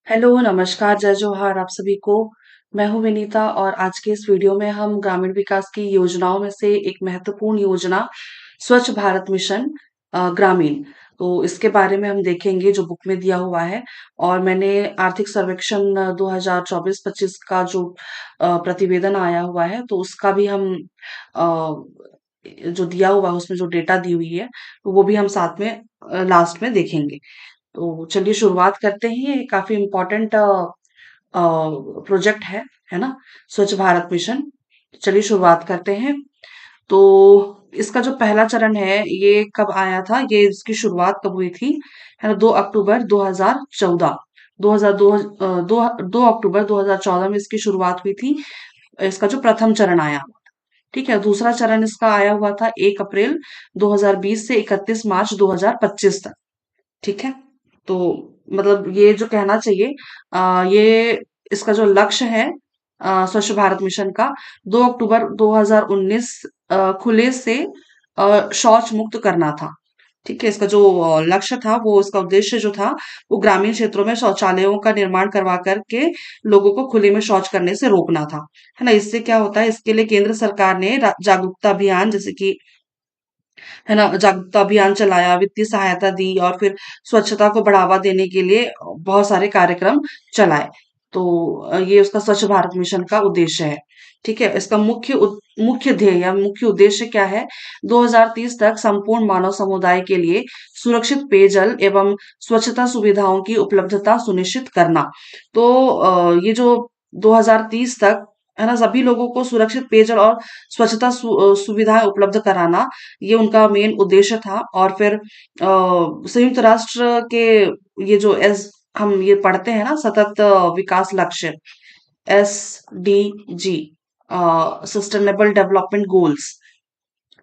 Hello, नमस्कार, जय जोहार आप सभी को। मैं हूँ विनीता और आज के इस वीडियो में हम ग्रामीण विकास की योजनाओं में से एक महत्वपूर्ण योजना स्वच्छ भारत मिशन ग्रामीण, तो इसके बारे में हम देखेंगे जो बुक में दिया हुआ है। और मैंने आर्थिक सर्वेक्षण 2024-25 का जो प्रतिवेदन आया हुआ है तो उसका भी हम जो दिया हुआ है उसमें जो डेटा दी हुई है तो वो भी हम साथ में लास्ट में देखेंगे। तो चलिए शुरुआत करते हैं। ये काफी इम्पोर्टेंट प्रोजेक्ट है ना? स्वच्छ भारत मिशन। चलिए शुरुआत करते हैं। तो इसका जो पहला चरण है ये कब आया था, ये इसकी शुरुआत कब हुई थी, है ना? 2 अक्टूबर 2014। 2002 2 अक्टूबर 2014 में इसकी शुरुआत हुई थी। इसका जो प्रथम चरण आया, ठीक है। दूसरा चरण इसका आया हुआ था 1 अप्रैल 2020 से 31 मार्च 2025 तक, ठीक है। तो मतलब ये जो कहना चाहिए, ये इसका जो लक्ष्य है स्वच्छ भारत मिशन का 2 अक्टूबर 2019 खुले से शौच मुक्त करना था, ठीक है। इसका जो लक्ष्य था, वो इसका उद्देश्य जो था वो ग्रामीण क्षेत्रों में शौचालयों का निर्माण करवा करके लोगों को खुले में शौच करने से रोकना था, है ना? इससे क्या होता है, इसके लिए केंद्र सरकार ने जागरूकता अभियान, जैसे कि, है ना, जागरूकता अभियान चलाया, वित्तीय सहायता दी और फिर स्वच्छता को बढ़ावा देने के लिए बहुत सारे कार्यक्रम चलाए। तो ये उसका स्वच्छ भारत मिशन का उद्देश्य है, ठीक है। इसका मुख्य ध्येय या मुख्य उद्देश्य क्या है? 2030 तक संपूर्ण मानव समुदाय के लिए सुरक्षित पेयजल एवं स्वच्छता सुविधाओं की उपलब्धता सुनिश्चित करना। तो ये जो 2030 तक, है ना, सभी लोगों को सुरक्षित पेयजल और स्वच्छता सुविधाएं उपलब्ध कराना, ये उनका मेन उद्देश्य था। और फिर संयुक्त राष्ट्र के ये जो एस हम ये पढ़ते हैं ना, सतत विकास लक्ष्य, SDG, सस्टेनेबल डेवलपमेंट गोल्स,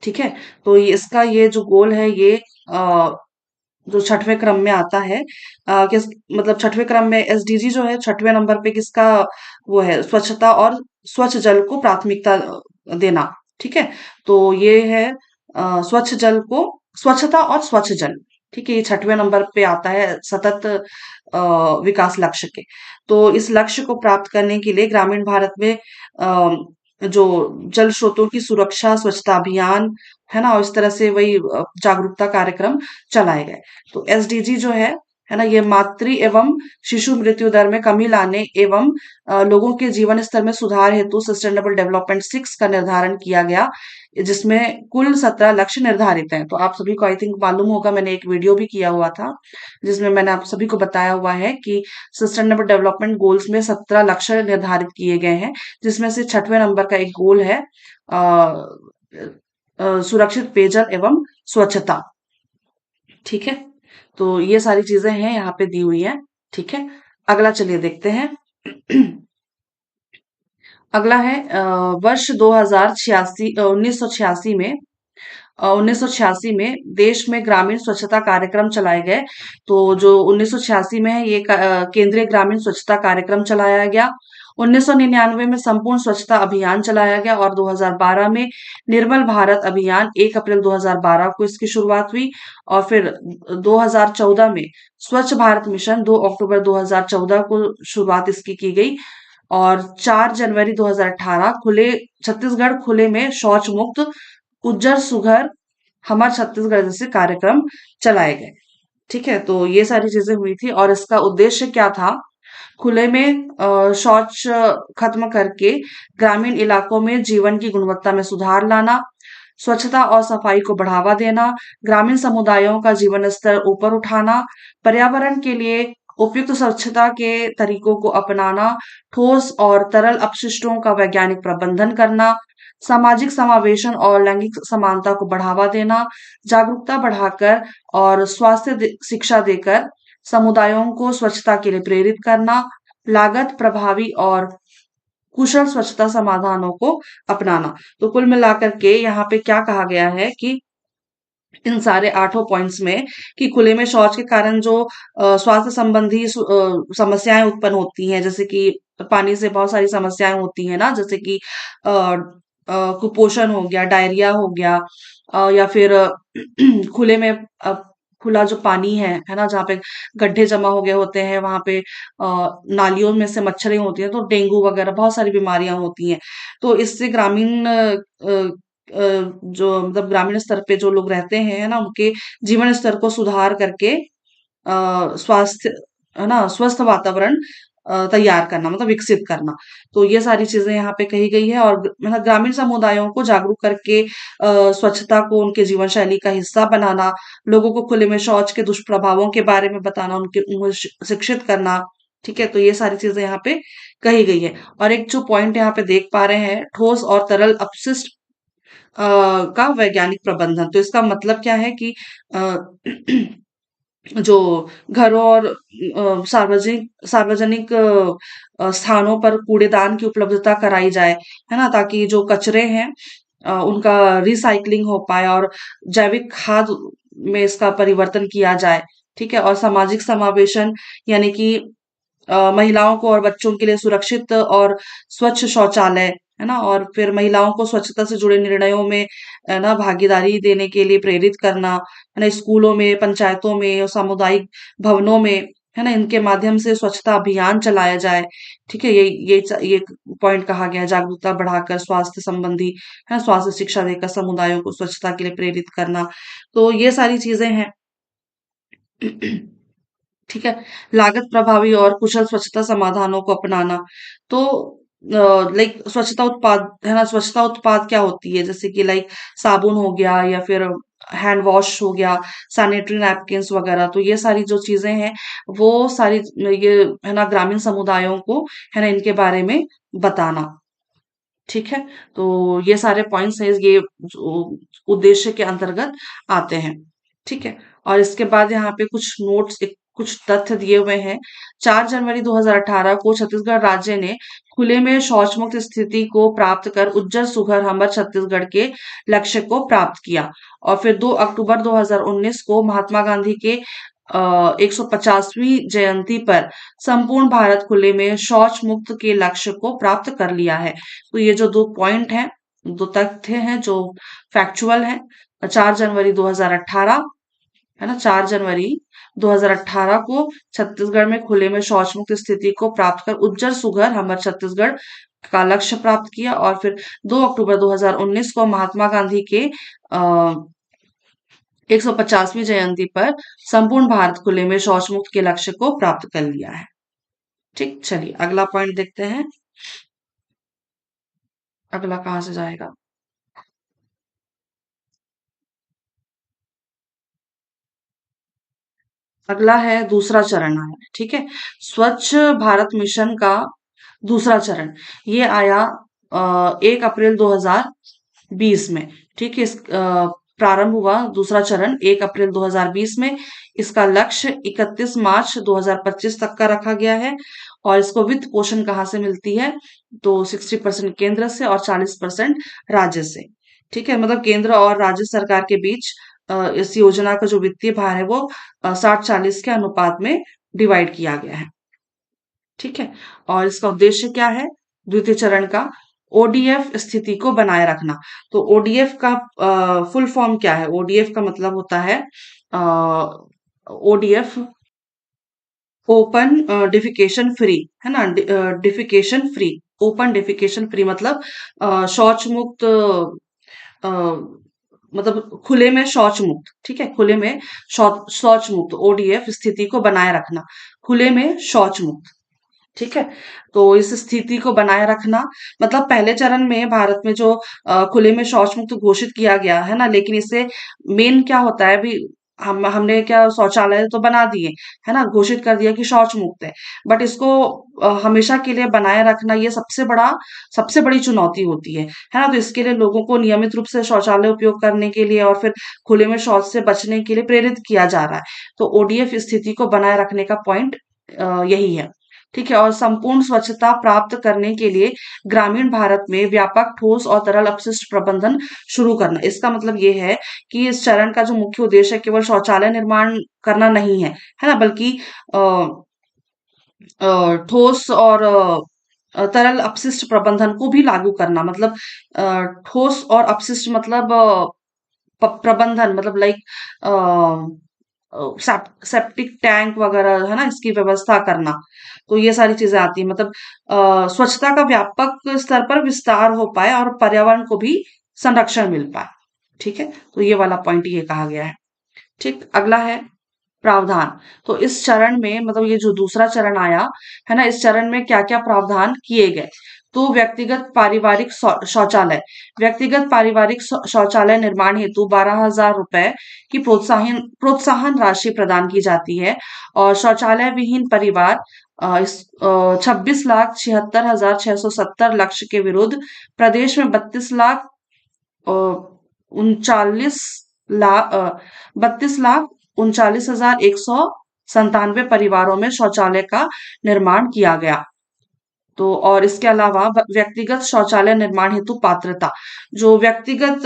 ठीक है। तो इसका ये जो गोल है ये अ, जो छठवें क्रम में आता है, किस मतलब छठवें क्रम में SDG जो है छठवें नंबर पे किसका वो है, स्वच्छता और स्वच्छ जल को प्राथमिकता देना, ठीक है। तो ये है स्वच्छ जल को, स्वच्छता और स्वच्छ जल, ठीक है। ये छठवें नंबर पे आता है सतत विकास लक्ष्य के। तो इस लक्ष्य को प्राप्त करने के लिए ग्रामीण भारत में जो जल स्रोतों की सुरक्षा, स्वच्छता अभियान, है ना, और इस तरह से वही जागरूकता कार्यक्रम चलाए गए। तो SDG जो है ना, ये मातृ एवं शिशु मृत्यु दर में कमी लाने एवं लोगों के जीवन स्तर में सुधार हेतु सस्टेनेबल डेवलपमेंट 6 का निर्धारण किया गया, जिसमें कुल 17 लक्ष्य निर्धारित हैं। तो आप सभी को आई थिंक मालूम होगा, मैंने एक वीडियो भी किया हुआ था जिसमें मैंने आप सभी को बताया हुआ है कि सस्टेनेबल डेवलपमेंट गोल्स में 17 लक्ष्य निर्धारित किए गए हैं, जिसमें से छठवें नंबर का एक गोल है सुरक्षित पेयजल एवं स्वच्छता, ठीक है। तो ये सारी चीजें हैं यहाँ पे दी हुई हैं, ठीक है। अगला चलिए देखते हैं। अगला है वर्ष 1986 में, 1986 में देश में ग्रामीण स्वच्छता कार्यक्रम चलाए गए। तो जो 1986 में है ये केंद्रीय ग्रामीण स्वच्छता कार्यक्रम चलाया गया। 1999 में संपूर्ण स्वच्छता अभियान चलाया गया और 2012 में निर्मल भारत अभियान, 1 अप्रैल 2012 को इसकी शुरुआत हुई। और फिर 2014 में स्वच्छ भारत मिशन, 2 अक्टूबर 2014 को शुरुआत इसकी की गई। और 4 जनवरी 2018 खुले छत्तीसगढ़ खुले में शौच मुक्त, उज्जर सुघर हमार छत्तीसगढ़ जैसे कार्यक्रम चलाए गए, ठीक है। तो ये सारी चीजें हुई थी और इसका उद्देश्य क्या था? खुले में शौच खत्म करके ग्रामीण इलाकों में जीवन की गुणवत्ता में सुधार लाना, स्वच्छता और सफाई को बढ़ावा देना, ग्रामीण समुदायों का जीवन स्तर ऊपर उठाना, पर्यावरण के लिए उपयुक्त स्वच्छता के तरीकों को अपनाना, ठोस और तरल अपशिष्टों का वैज्ञानिक प्रबंधन करना, सामाजिक समावेशन और लैंगिक समानता को बढ़ावा देना, जागरूकता बढ़ाकर और शिक्षा देकर समुदायों को स्वच्छता के लिए प्रेरित करना, लागत प्रभावी और कुशल स्वच्छता समाधानों को अपनाना। तो कुल मिलाकर के यहाँ पे क्या कहा गया है कि इन सारे 8 पॉइंट्स में, कि खुले में शौच के कारण जो स्वास्थ्य संबंधी समस्याएं उत्पन्न होती हैं, जैसे कि पानी से बहुत सारी समस्याएं होती हैं ना, जैसे कि अ, कुपोषण हो गया, डायरिया हो गया, या फिर खुले में खुला जो पानी है ना, जहाँ पे गड्ढे जमा हो गए होते हैं, वहां पे नालियों में से मच्छरें होती हैं, तो डेंगू वगैरह बहुत सारी बीमारियां होती हैं। तो इससे ग्रामीण जो मतलब ग्रामीण स्तर पे जो लोग रहते हैं, है ना, उनके जीवन स्तर को सुधार करके स्वास्थ्य, है ना, स्वस्थ वातावरण तैयार करना, मतलब विकसित करना। तो ये सारी चीजें यहाँ पे कही गई है। और मतलब ग्रामीण समुदायों को जागरूक करके स्वच्छता को उनके जीवन शैली का हिस्सा बनाना, लोगों को खुले में शौच के दुष्प्रभावों के बारे में बताना, उन्हें शिक्षित करना। ठीक है, तो ये सारी चीजें यहाँ पे कही गई है। और एक जो पॉइंट यहाँ पे देख पा रहे हैं, ठोस और तरल अपशिष्ट का वैज्ञानिक प्रबंधन। तो इसका मतलब क्या है कि अ, जो घरों और सार्वजनिक सार्वजनिक स्थानों पर कूड़ेदान की उपलब्धता कराई जाए, है ना, ताकि जो कचरे हैं उनका रिसाइकलिंग हो पाए और जैविक खाद में इसका परिवर्तन किया जाए। ठीक है, और सामाजिक समावेशन, यानी कि महिलाओं को और बच्चों के लिए सुरक्षित और स्वच्छ शौचालय, है ना, और फिर महिलाओं को स्वच्छता से जुड़े निर्णयों में, है ना, भागीदारी देने के लिए प्रेरित करना, है ना, स्कूलों में, पंचायतों में और सामुदायिक भवनों में, है ना, इनके माध्यम से स्वच्छता अभियान चलाया जाए। ठीक है, ये पॉइंट कहा गया है, जागरूकता बढ़ाकर स्वास्थ्य संबंधी, है ना, स्वास्थ्य शिक्षा देकर समुदायों को स्वच्छता के लिए प्रेरित करना। तो ये सारी चीजें हैं। ठीक है, लागत प्रभावी और कुशल स्वच्छता समाधानों को अपनाना। तो लाइक स्वच्छता उत्पाद, है ना, स्वच्छता उत्पाद क्या होती है, जैसे कि लाइक साबुन हो गया या फिर हैंड वॉश हो गया, सैनिटरी नैपकिन्स वगैरह। तो ये सारी जो चीजें हैं, वो सारी ये, है ना, ग्रामीण समुदायों को, है ना, इनके बारे में बताना। ठीक है, तो ये सारे पॉइंट्स हैं, ये उद्देश्य के अंतर्गत आते हैं। ठीक है, और इसके बाद यहाँ पे कुछ नोट्स, कुछ तथ्य दिए हुए हैं। 4 जनवरी 2018 को छत्तीसगढ़ राज्य ने खुले में शौच मुक्त स्थिति को प्राप्त कर उज्जर सुघर हमर छत्तीसगढ़ के लक्ष्य को प्राप्त किया। और फिर 2 अक्टूबर 2019 को महात्मा गांधी के 150वीं जयंती पर संपूर्ण भारत खुले में शौच मुक्त के लक्ष्य को प्राप्त कर लिया है। तो ये जो 2 पॉइंट हैं, 2 तथ्य हैं जो फैक्चुअल हैं। 4 जनवरी 2018, है ना, 4 जनवरी 2018 को छत्तीसगढ़ में खुले में शौच मुक्त स्थिति को प्राप्त कर उज्जर सुघर हमर छत्तीसगढ़ का लक्ष्य प्राप्त किया। और फिर 2 अक्टूबर 2019 को महात्मा गांधी के 150वीं जयंती पर संपूर्ण भारत खुले में शौच मुक्त के लक्ष्य को प्राप्त कर लिया है। ठीक, चलिए अगला पॉइंट देखते हैं। अगला कहाँ से जाएगा? अगला है दूसरा चरण आया। ठीक है, स्वच्छ भारत मिशन का दूसरा चरण ये आया 1 अप्रैल 2020 में। ठीक है, प्रारंभ हुआ दूसरा चरण 1 अप्रैल 2020 में। इसका लक्ष्य 31 मार्च 2025 तक का रखा गया है। और इसको वित्त पोषण कहाँ से मिलती है? तो 60% केंद्र से और 40% राज्य से। ठीक है, मतलब केंद्र और राज्य सरकार के बीच इस योजना का जो वित्तीय भार है वो 60-40 के अनुपात में डिवाइड किया गया है। ठीक है, और इसका उद्देश्य क्या है द्वितीय चरण का? ओडीएफ स्थिति को बनाए रखना। तो ओडीएफ का फुल फॉर्म क्या है? ओडीएफ का मतलब होता है ओडीएफ ओपन डिफिकेशन फ्री, है ना, defecation free, open defecation free मतलब शौच मुक्त, अ, मतलब खुले में शौच मुक्त। ठीक है, खुले में शौच मुक्त, ओडीएफ स्थिति को बनाए रखना, खुले में शौच मुक्त। ठीक है, तो इस स्थिति को बनाए रखना मतलब पहले चरण में भारत में जो खुले में शौच मुक्त घोषित किया गया है ना, लेकिन इससे मेन क्या होता है अभी, हमने क्या शौचालय तो बना दिए, है ना, घोषित कर दिया कि शौच मुक्त है, बट इसको हमेशा के लिए बनाए रखना ये सबसे बड़ी चुनौती होती है ना। तो इसके लिए लोगों को नियमित रूप से शौचालय उपयोग करने के लिए और फिर खुले में शौच से बचने के लिए प्रेरित किया जा रहा है। तो ओडीएफ स्थिति को बनाए रखने का पॉइंट यही है। ठीक है, और संपूर्ण स्वच्छता प्राप्त करने के लिए ग्रामीण भारत में व्यापक ठोस और तरल अपशिष्ट प्रबंधन शुरू करना। इसका मतलब ये है कि इस चरण का जो मुख्य उद्देश्य है केवल शौचालय निर्माण करना नहीं है ना, बल्कि अ, ठोस और तरल अपशिष्ट प्रबंधन को भी लागू करना। मतलब ठोस और अपशिष्ट मतलब प्रबंधन मतलब लाइक सेप्टिक टैंक वगैरह है ना, इसकी व्यवस्था करना। तो ये सारी चीजें आती है, मतलब स्वच्छता का व्यापक स्तर पर विस्तार हो पाए और पर्यावरण को भी संरक्षण मिल पाए। ठीक है, तो ये वाला पॉइंट ये कहा गया है। ठीक, अगला है प्रावधान। तो इस चरण में, मतलब ये जो दूसरा चरण आया है ना, इस चरण में क्या क्या प्रावधान किए गए। तो व्यक्तिगत पारिवारिक शौचालय, व्यक्तिगत पारिवारिक शौचालय निर्माण हेतु 12,000 रुपए की प्रोत्साहन प्रोत्साहन राशि प्रदान की जाती है। और शौचालय विहीन परिवार 26,76,670 लक्ष्य के विरुद्ध प्रदेश में 32,39,197 परिवारों में शौचालय का निर्माण किया गया। तो और इसके अलावा व्यक्तिगत शौचालय निर्माण हेतु पात्रता, जो व्यक्तिगत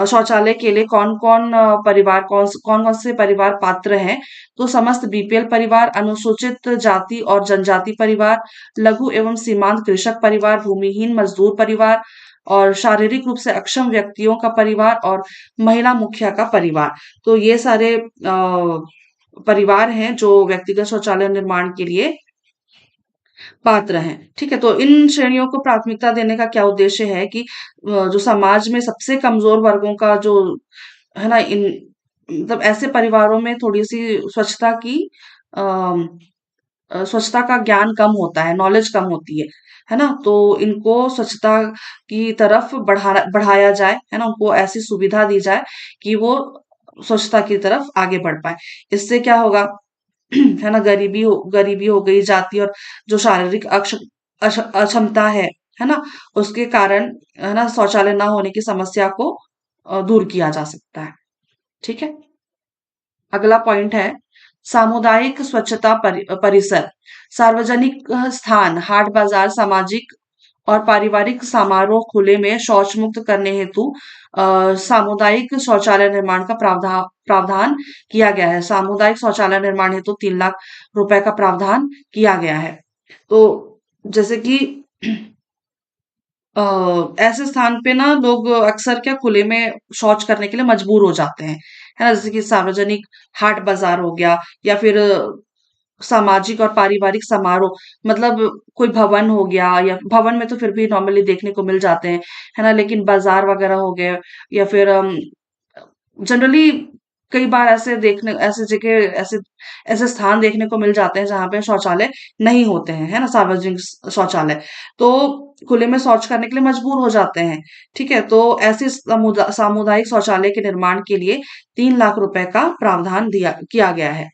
शौचालय के लिए कौन कौन परिवार, कौन कौन से परिवार पात्र हैं। तो समस्त बीपीएल परिवार, अनुसूचित जाति और जनजाति परिवार, लघु एवं सीमांत कृषक परिवार, भूमिहीन मजदूर परिवार, और शारीरिक रूप से अक्षम व्यक्तियों का परिवार, और महिला मुखिया का परिवार। तो ये सारे परिवार हैं जो व्यक्तिगत शौचालय निर्माण के लिए पात्र हैं। ठीक है, तो इन श्रेणियों को प्राथमिकता देने का क्या उद्देश्य है कि जो समाज में सबसे कमजोर वर्गों का जो है ना, इन मतलब ऐसे परिवारों में थोड़ी सी अम, स्वच्छता का ज्ञान कम होता है, नॉलेज कम होती है ना। तो इनको स्वच्छता की तरफ बढ़ाया जाए, है ना, उनको ऐसी सुविधा दी जाए कि वो स्वच्छता की तरफ आगे बढ़ पाए। इससे क्या होगा है ना, गरीबी हो गई, जाति और जो शारीरिक अक्षमता है ना, उसके कारण है ना, शौचालय ना होने की समस्या को दूर किया जा सकता है। ठीक है, अगला पॉइंट है सामुदायिक स्वच्छता परिसर, सार्वजनिक स्थान, हाट बाजार, सामाजिक और पारिवारिक समारोह खुले में शौच मुक्त करने हेतु सामुदायिक शौचालय निर्माण का प्रावधान किया गया है। सामुदायिक शौचालय निर्माण हेतु 3 लाख रुपए का प्रावधान किया गया है। तो जैसे कि ऐसे स्थान पे ना लोग अक्सर क्या खुले में शौच करने के लिए मजबूर हो जाते हैं, है ना, जैसे कि सार्वजनिक हाट बाजार हो गया, या फिर सामाजिक और पारिवारिक समारोह, मतलब कोई भवन हो गया, या भवन में तो फिर भी नॉर्मली देखने को मिल जाते हैं, है ना, लेकिन बाजार वगैरह हो गए, या फिर जनरली कई बार ऐसे जगह, ऐसे ऐसे स्थान देखने को मिल जाते हैं जहां पे शौचालय नहीं होते हैं, है ना, सार्वजनिक शौचालय। तो खुले में शौच करने के लिए मजबूर हो जाते हैं। ठीक है, तो ऐसे सामुदायिक शौचालय के निर्माण के लिए 3 लाख रुपए का प्रावधान दिया किया गया है।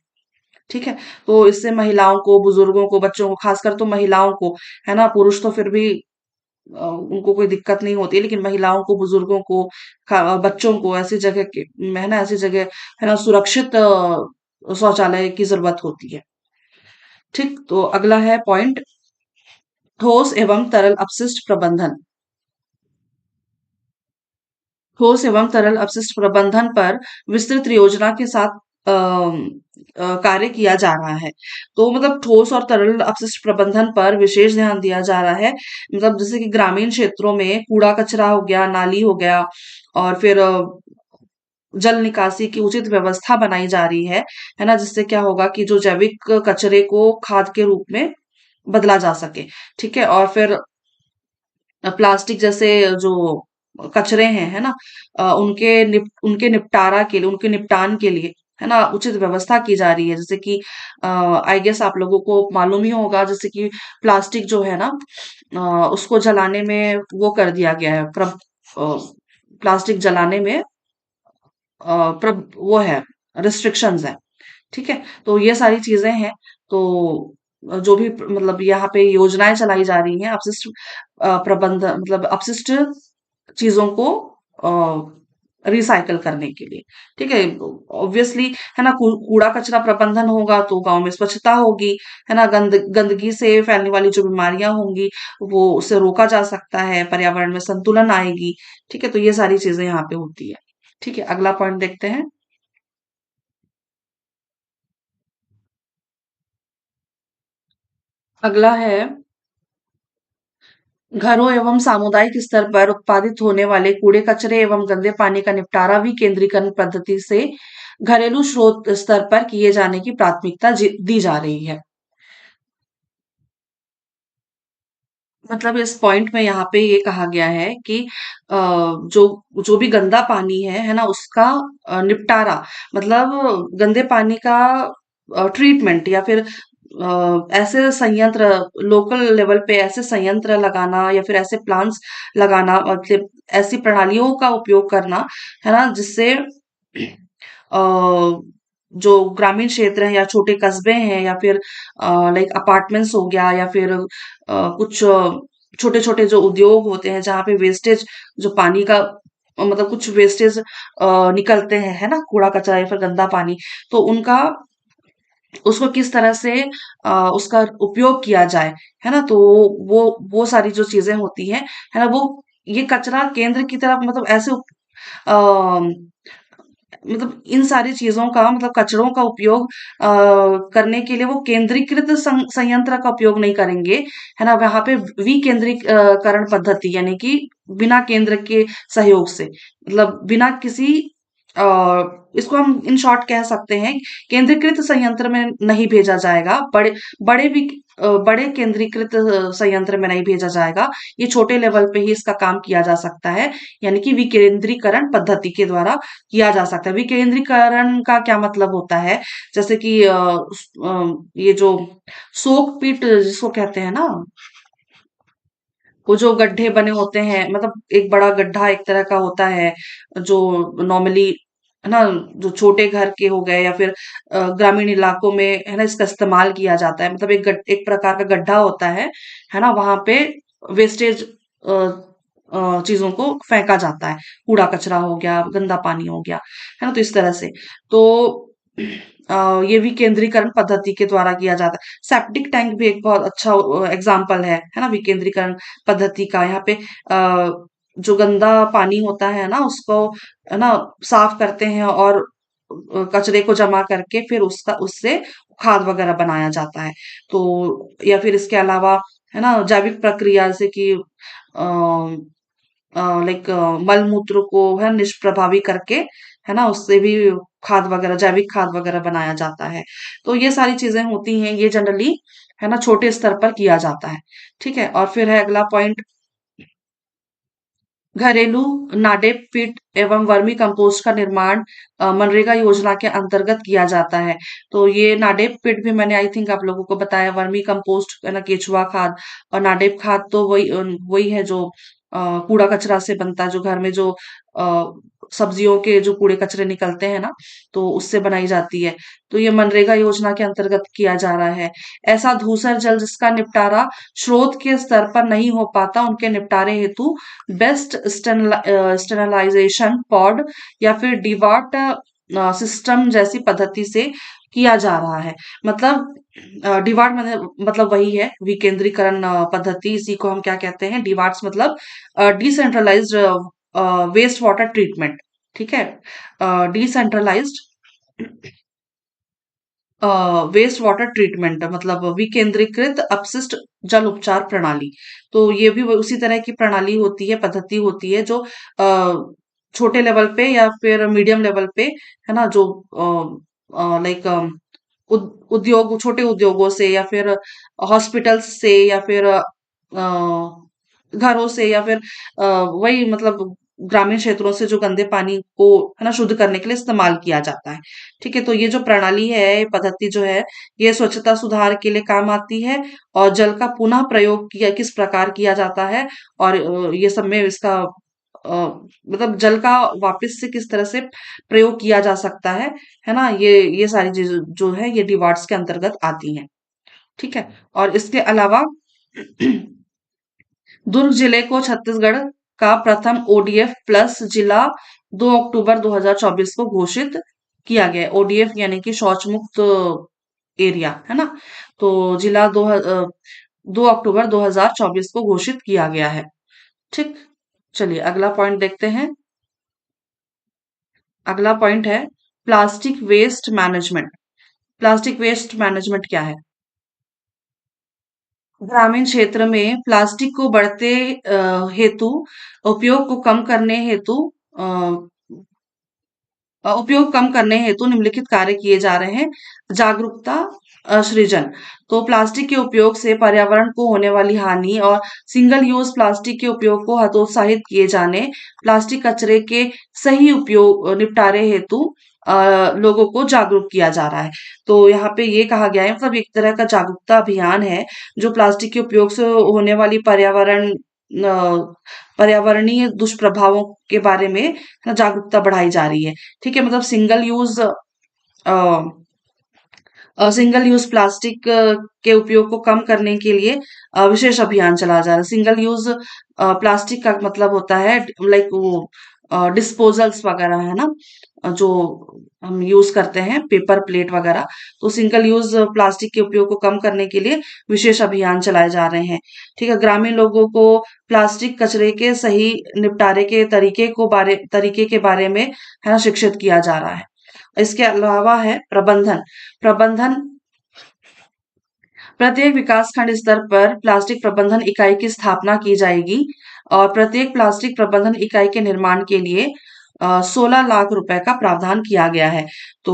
ठीक है, तो इससे महिलाओं को, बुजुर्गों को, बच्चों को, खासकर तो महिलाओं को, है ना, पुरुष तो फिर भी उनको कोई दिक्कत नहीं होती है, लेकिन महिलाओं को, बुजुर्गों को, बच्चों को ऐसी जगह के है ना, ऐसी जगह है ना, सुरक्षित शौचालय की जरूरत होती है। ठीक, तो अगला है पॉइंट ठोस एवं तरल अपशिष्ट प्रबंधन। ठोस एवं तरल अपशिष्ट प्रबंधन पर विस्तृत योजना के साथ कार्य किया जा रहा है। तो मतलब ठोस और तरल अपशिष्ट प्रबंधन पर विशेष ध्यान दिया जा रहा है। मतलब जैसे कि ग्रामीण क्षेत्रों में कूड़ा कचरा हो गया, नाली हो गया, और फिर जल निकासी की उचित व्यवस्था बनाई जा रही है ना, जिससे क्या होगा कि जो जैविक कचरे को खाद के रूप में बदला जा सके। ठीक है, और फिर प्लास्टिक जैसे जो कचरे हैं, है ना, उनके निपटारा के लिए, उनके निपटान के लिए, है ना, उचित व्यवस्था की जा रही है। जैसे कि आई गेस आप लोगों को मालूम ही होगा, जैसे कि प्लास्टिक जो है ना, उसको जलाने में वो कर दिया गया है, प्लास्टिक जलाने में वो है, रिस्ट्रिक्शंस है। ठीक है, तो ये सारी चीजें हैं। तो जो भी मतलब यहाँ पे योजनाएं चलाई जा रही हैं अपशिष्ट प्रबंधन, मतलब अपशिष्ट चीजों को रिसाइकल करने के लिए। ठीक है, ऑब्वियसली है ना, कूड़ा कचरा प्रबंधन होगा तो गांव में स्वच्छता होगी, है ना, गंदगी से फैलने वाली जो बीमारियां होंगी वो उसे रोका जा सकता है, पर्यावरण में संतुलन आएगी। ठीक है, तो ये सारी चीजें यहाँ पे होती है। ठीक है, अगला पॉइंट देखते हैं। अगला है घरों एवं सामुदायिक स्तर पर उत्पादित होने वाले कूड़े कचरे एवं गंदे पानी का निपटारा विकेंद्रीकरण पद्धति से घरेलू स्रोत स्तर पर किए जाने की प्राथमिकता दी जा रही है। मतलब इस पॉइंट में यहाँ पे ये कहा गया है कि जो जो भी गंदा पानी है ना, उसका निपटारा, मतलब गंदे पानी का ट्रीटमेंट, या फिर ऐसे संयंत्र, लोकल लेवल पे ऐसे संयंत्र लगाना या फिर ऐसे प्लांट्स लगाना, मतलब ऐसी प्रणालियों का उपयोग करना, है ना, जिससे जो ग्रामीण क्षेत्र है या छोटे कस्बे हैं या फिर लाइक अपार्टमेंट्स हो गया, या फिर कुछ छोटे छोटे जो उद्योग होते हैं जहाँ पे वेस्टेज, जो पानी का मतलब कुछ वेस्टेज निकलते हैं, है ना, कूड़ा कचरा या फिर गंदा पानी, तो उनका, उसको किस तरह से उसका उपयोग किया जाए, है ना, तो वो सारी जो चीजें होती हैं, है ना, वो ये कचरा केंद्र की तरफ, मतलब ऐसे मतलब इन सारी चीजों का, मतलब कचरों का उपयोग करने के लिए वो केंद्रीकृत संयंत्र का उपयोग नहीं करेंगे, है ना, वहां पे विकेंद्रीकरण पद्धति, यानी कि बिना केंद्र के सहयोग से, मतलब बिना किसी अ, इसको हम इन शॉर्ट कह सकते हैं, केंद्रीकृत संयंत्र में नहीं भेजा जाएगा, बड़े केंद्रीकृत संयंत्र में नहीं भेजा जाएगा, ये छोटे लेवल पे ही इसका काम किया जा सकता है, यानी कि विकेंद्रीकरण पद्धति के द्वारा किया जा सकता है। विकेंद्रीकरण का क्या मतलब होता है, जैसे कि ये जो सोक पिट जिसको कहते हैं ना, वो जो गड्ढे बने होते हैं, मतलब एक बड़ा गड्ढा एक तरह का होता है, जो नॉर्मली, है ना, जो छोटे घर के हो गए या फिर ग्रामीण इलाकों में, है ना, इसका इस्तेमाल किया जाता है, मतलब एक प्रकार का गड्ढा होता है ना, वहां पे वेस्टेज चीजों को फेंका जाता है, कूड़ा कचरा हो गया, गंदा पानी हो गया, है ना, तो इस तरह से, तो ये विकेंद्रीकरण पद्धति के द्वारा किया जाता है। सेप्टिक टैंक भी एक बहुत अच्छा एग्जाम्पल है ना, विकेंद्रीकरण पद्धति का। यहाँ पे जो गंदा पानी होता है ना, उसको, है ना, साफ करते हैं और कचरे को जमा करके फिर उसका, उससे खाद वगैरह बनाया जाता है। तो या फिर इसके अलावा, है ना, जैविक प्रक्रिया, जैसे कि लाइक मल मूत्र को है निष्प्रभावी करके, है ना, उससे भी खाद वगैरह, जैविक खाद वगैरह बनाया जाता है। तो ये सारी चीजें होती हैं, ये जनरली, है ना, छोटे स्तर पर किया जाता है। ठीक है, और फिर है अगला पॉइंट, घरेलू नाडेप पिट एवं वर्मी कंपोस्ट का निर्माण मनरेगा योजना के अंतर्गत किया जाता है। तो ये नाडेप पिट भी मैंने आई थिंक आप लोगों को बताया, वर्मी कंपोस्ट, है ना, केचुआ खाद, और नाडेप खाद तो वही है जो कूड़ा कचरा से बनता है, जो घर में जो अ, सब्जियों के जो कूड़े कचरे निकलते हैं ना, तो उससे बनाई जाती है। तो ये मनरेगा योजना के अंतर्गत किया जा रहा है। ऐसा धूसर जल जिसका निपटारा स्रोत के स्तर पर नहीं हो पाता, उनके निपटारे हेतु बेस्ट स्टरलाइजेशन पॉड या फिर डिवाट सिस्टम जैसी पद्धति से किया जा रहा है। मतलब डिवाट मतलब वही है विकेंद्रीकरण पद्धति, इसी को हम क्या कहते हैं, डिवाट्स, मतलब डिसेंट्रलाइज्ड वेस्ट वाटर ट्रीटमेंट। ठीक है, डिसेंट्रलाइज्ड वेस्ट वाटर ट्रीटमेंट, मतलब विकेंद्रीकृत अपशिष्ट जल उपचार प्रणाली। तो ये भी उसी तरह की प्रणाली होती है, पद्धति होती है, जो छोटे लेवल पे या फिर मीडियम लेवल पे, है ना, जो लाइक उद्योग, छोटे उद्योगों से या फिर हॉस्पिटल्स से या फिर घरों से या फिर वही, मतलब ग्रामीण क्षेत्रों से जो गंदे पानी को, है ना, शुद्ध करने के लिए इस्तेमाल किया जाता है। ठीक है, तो ये जो प्रणाली है, ये पद्धति जो है, ये स्वच्छता सुधार के लिए काम आती है, और जल का पुनः प्रयोग किया किस प्रकार किया जाता है, और ये सब में इसका मतलब जल का वापस से किस तरह से प्रयोग किया जा सकता है ना, ये सारी चीज जो है ये डिवार्ड्स के अंतर्गत आती हैं। ठीक है, और इसके अलावा दुर्ग जिले को छत्तीसगढ़ का प्रथम ओडीएफ प्लस जिला 2 अक्टूबर 2024 को घोषित किया गया है। ओडीएफ यानी कि शौच मुक्त एरिया, है ना, तो जिला 2 अक्टूबर 2024 को घोषित किया गया है। ठीक, चलिए अगला पॉइंट देखते हैं। अगला पॉइंट है plastic waste management. Plastic waste management क्या है? ग्रामीण क्षेत्र में प्लास्टिक को बढ़ते हेतु उपयोग को कम करने हेतु अ, उपयोग कम करने हेतु निम्नलिखित कार्य किए जा रहे हैं। जागरूकता सृजन। तो प्लास्टिक के उपयोग से पर्यावरण को होने वाली हानि और सिंगल यूज प्लास्टिक के उपयोग को हतोत्साहित किए जाने, प्लास्टिक कचरे के सही उपयोग निपटारे हेतु लोगों को जागरूक किया जा रहा है। तो यहाँ पे ये कहा गया है, मतलब एक तरह का जागरूकता अभियान है जो प्लास्टिक के उपयोग से होने वाली पर्यावरणीय दुष्प्रभावों के बारे में जागरूकता बढ़ाई जा रही है। ठीक है, मतलब सिंगल यूज प्लास्टिक के उपयोग को कम करने के लिए विशेष अभियान चलाया जा रहा है। सिंगल यूज प्लास्टिक का मतलब होता है लाइक वो डिस्पोजल्स वगैरह है ना, जो हम यूज करते हैं पेपर प्लेट वगैरह। तो सिंगल यूज प्लास्टिक के उपयोग को कम करने के लिए विशेष अभियान चलाए जा रहे हैं। ठीक है, ग्रामीण लोगों को प्लास्टिक कचरे के सही निपटारे के तरीके के बारे में है ना शिक्षित किया जा रहा है। इसके अलावा है प्रबंधन। प्रबंधन प्रत्येक विकासखंड स्तर पर प्लास्टिक प्रबंधन इकाई की स्थापना की जाएगी और प्रत्येक प्लास्टिक प्रबंधन इकाई के निर्माण के लिए 16 लाख रुपए का प्रावधान किया गया है। तो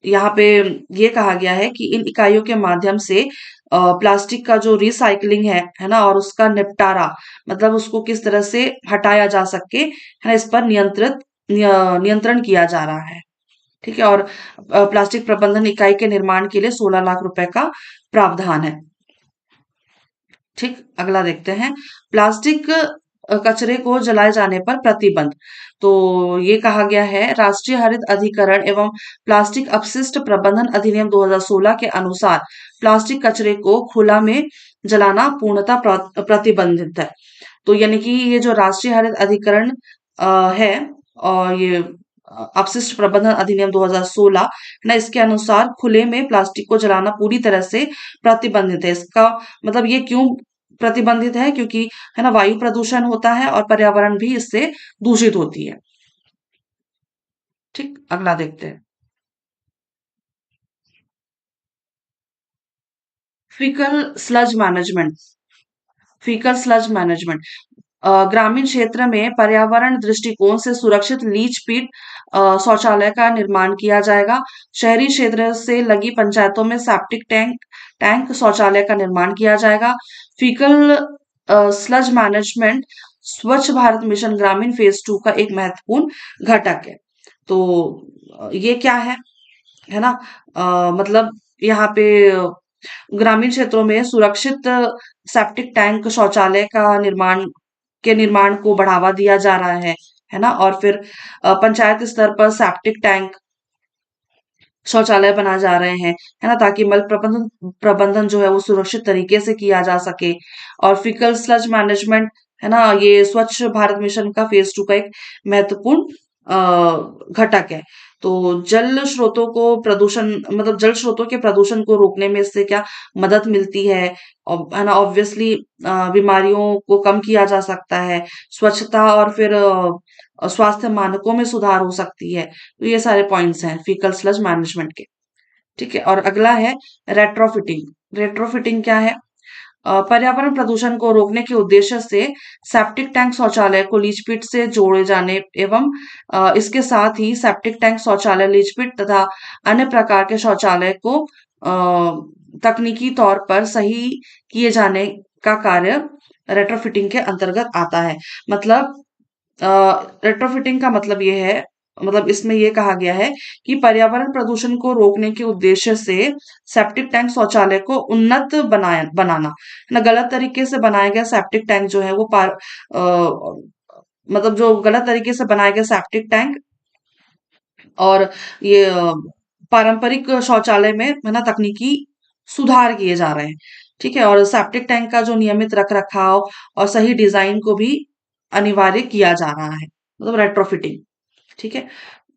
यहाँ पे ये कहा गया है कि इन इकाइयों के माध्यम से प्लास्टिक का जो रिसाइकलिंग है ना, और उसका निपटारा, मतलब उसको किस तरह से हटाया जा सके है ना, इस पर नियंत्रण किया जा रहा है। ठीक है, और प्लास्टिक प्रबंधन इकाई के निर्माण के लिए 16 लाख रुपए का प्रावधान है। ठीक, अगला देखते हैं। प्लास्टिक कचरे को जलाए जाने पर प्रतिबंध। तो ये कहा गया है, राष्ट्रीय हरित अधिकरण एवं प्लास्टिक अपशिष्ट प्रबंधन अधिनियम 2016 के अनुसार प्लास्टिक कचरे को खुला में जलाना पूर्णतः प्रतिबंधित है। तो यानी कि ये जो राष्ट्रीय हरित अधिकरण है, और ये अपशिष्ट प्रबंधन अधिनियम 2016 ना, इसके अनुसार खुले में प्लास्टिक को जलाना पूरी तरह से प्रतिबंधित है। इसका मतलब ये क्यों प्रतिबंधित है, क्योंकि है ना वायु प्रदूषण होता है और पर्यावरण भी इससे दूषित होती है। ठीक, अगला देखते हैं। Faecal sludge management. Faecal sludge management ग्रामीण क्षेत्र में पर्यावरण दृष्टिकोण से सुरक्षित लीच पीट शौचालय का निर्माण किया जाएगा। शहरी क्षेत्र से लगी पंचायतों में सेप्टिक टैंक शौचालय का निर्माण किया जाएगा। फीकल स्लज मैनेजमेंट स्वच्छ भारत मिशन ग्रामीण फेज 2 का एक महत्वपूर्ण घटक है। तो ये क्या है ना, मतलब यहाँ पे ग्रामीण क्षेत्रों में सुरक्षित सेप्टिक टैंक शौचालय का निर्माण को बढ़ावा दिया जा रहा है ना, और फिर पंचायत स्तर पर सेप्टिक टैंक शौचालय बनाए जा रहे हैं, है ना, ताकि मल प्रबंधन प्रबंधन जो है वो सुरक्षित तरीके से किया जा सके। और फीकल स्लज मैनेजमेंट है ना, ये स्वच्छ भारत मिशन का फेज 2 का एक महत्वपूर्ण घटक है। तो जल स्रोतों को प्रदूषण मतलब जल स्रोतों के प्रदूषण को रोकने में इससे क्या मदद मिलती और है ना, ऑब्वियसली बीमारियों को कम किया जा सकता है। स्वच्छता और फिर स्वास्थ्य मानकों में सुधार हो सकती है। तो ये सारे पॉइंट्स हैं फीकल स्लज मैनेजमेंट के। ठीक है, और अगला है रेट्रोफिटिंग। रेट्रोफिटिंग क्या है? पर्यावरण प्रदूषण को रोकने के उद्देश्य से सेप्टिक टैंक शौचालय को लीच पिट से जोड़े जाने एवं इसके साथ ही सेप्टिक टैंक शौचालय, लीच पिट तथा अन्य प्रकार के शौचालय को तकनीकी तौर पर सही किए जाने का कार्य रेट्रोफिटिंग के अंतर्गत आता है। मतलब रेट्रोफिटिंग का मतलब ये है, मतलब इसमें ये कहा गया है कि पर्यावरण प्रदूषण को रोकने के उद्देश्य से सेप्टिक टैंक शौचालय को उन्नत बनाना ना। गलत तरीके से बनाया गया सेप्टिक टैंक जो है वो मतलब जो गलत तरीके से बनाया गया सेप्टिक टैंक और ये पारंपरिक शौचालय में है ना तकनीकी सुधार किए जा रहे हैं। ठीक है, और सेप्टिक टैंक का जो नियमित रख रखाव और सही डिजाइन को भी अनिवार्य किया जा रहा है, मतलब रेट्रोफिटिंग। ठीक है,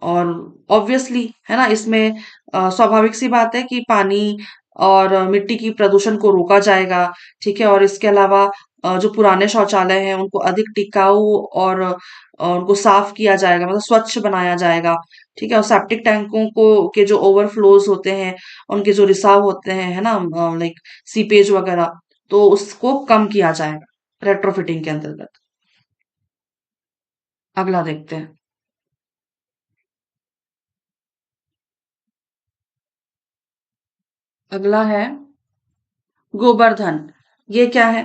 और ऑब्वियसली है ना इसमें स्वाभाविक सी बात है कि पानी और मिट्टी की प्रदूषण को रोका जाएगा। ठीक है, और इसके अलावा जो पुराने शौचालय हैं उनको अधिक टिकाऊ और उनको साफ किया जाएगा, मतलब स्वच्छ बनाया जाएगा। ठीक है, और सेप्टिक टैंकों को के जो ओवरफ्लोज होते हैं, उनके जो रिसाव होते हैं है ना, लाइक सीपेज वगैरह, तो उसको कम किया जाएगा रेट्रोफिटिंग के अंतर्गत। अगला देखते हैं। अगला है गोवर्धन। ये क्या है?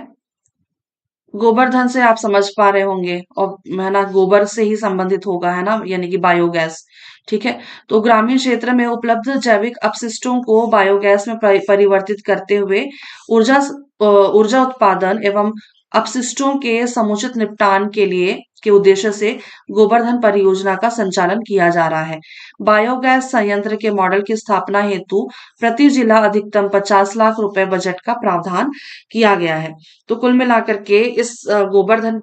गोवर्धन से आप समझ पा रहे होंगे, और है ना, गोबर से ही संबंधित होगा, है ना, यानी कि बायोगैस। ठीक है। तो ग्रामीण क्षेत्र में उपलब्ध जैविक अपशिष्टों को बायोगैस में परिवर्तित करते हुए ऊर्जा उत्पादन एवं अपशिष्टों के समुचित निपटान के लिए के उद्देश्य से गोवर्धन परियोजना का संचालन किया जा रहा है। बायोगैस संयंत्र के मॉडल की स्थापना हेतु प्रति जिला अधिकतम 50 लाख रुपए बजट का प्रावधान किया गया है। तो कुल मिलाकर के इस गोवर्धन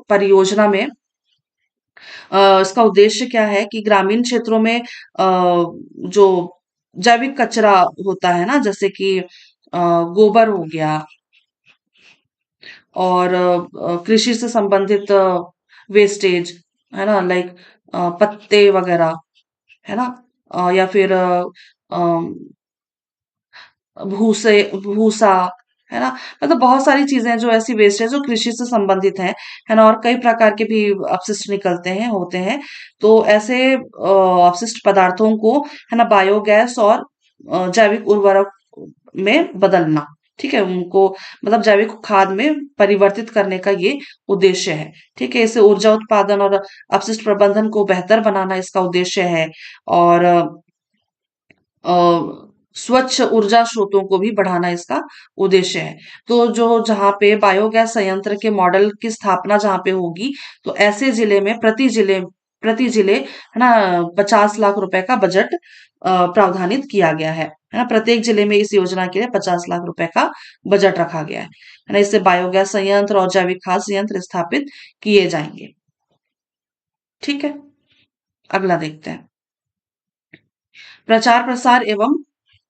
परियोजना में इसका उद्देश्य क्या है कि ग्रामीण क्षेत्रों में जो जैविक कचरा होता है ना, जैसे कि गोबर हो गया, और कृषि से संबंधित वेस्टेज, है ना, लाइक पत्ते वगैरह, है ना, या फिर भूसे भूसा, है ना, मतलब बहुत सारी चीजें जो ऐसी वेस्ट है जो कृषि से संबंधित है ना, और कई प्रकार के भी अपशिष्ट निकलते हैं होते हैं। तो ऐसे अपशिष्ट पदार्थों को, है ना, बायोगैस और जैविक उर्वरक में बदलना। ठीक है, उनको मतलब जैविक खाद में परिवर्तित करने का ये उद्देश्य है। ठीक है, इससे ऊर्जा उत्पादन और अपशिष्ट प्रबंधन को बेहतर बनाना इसका उद्देश्य है। और अ, स्वच्छ ऊर्जा स्रोतों को भी बढ़ाना इसका उद्देश्य है। तो जो जहाँ पे बायोगैस संयंत्र के मॉडल की स्थापना जहाँ पे होगी, तो ऐसे जिले में प्रति जिले है ना 50 लाख रुपए का बजट प्रावधानित किया गया है ना, प्रत्येक जिले में इस योजना के लिए 50 लाख रुपए का बजट रखा गया है ना। इससे बायोगैस संयंत्र और जैविक खाद संयंत्र स्थापित किए जाएंगे। ठीक है। अगला देखते हैं। प्रचार प्रसार एवं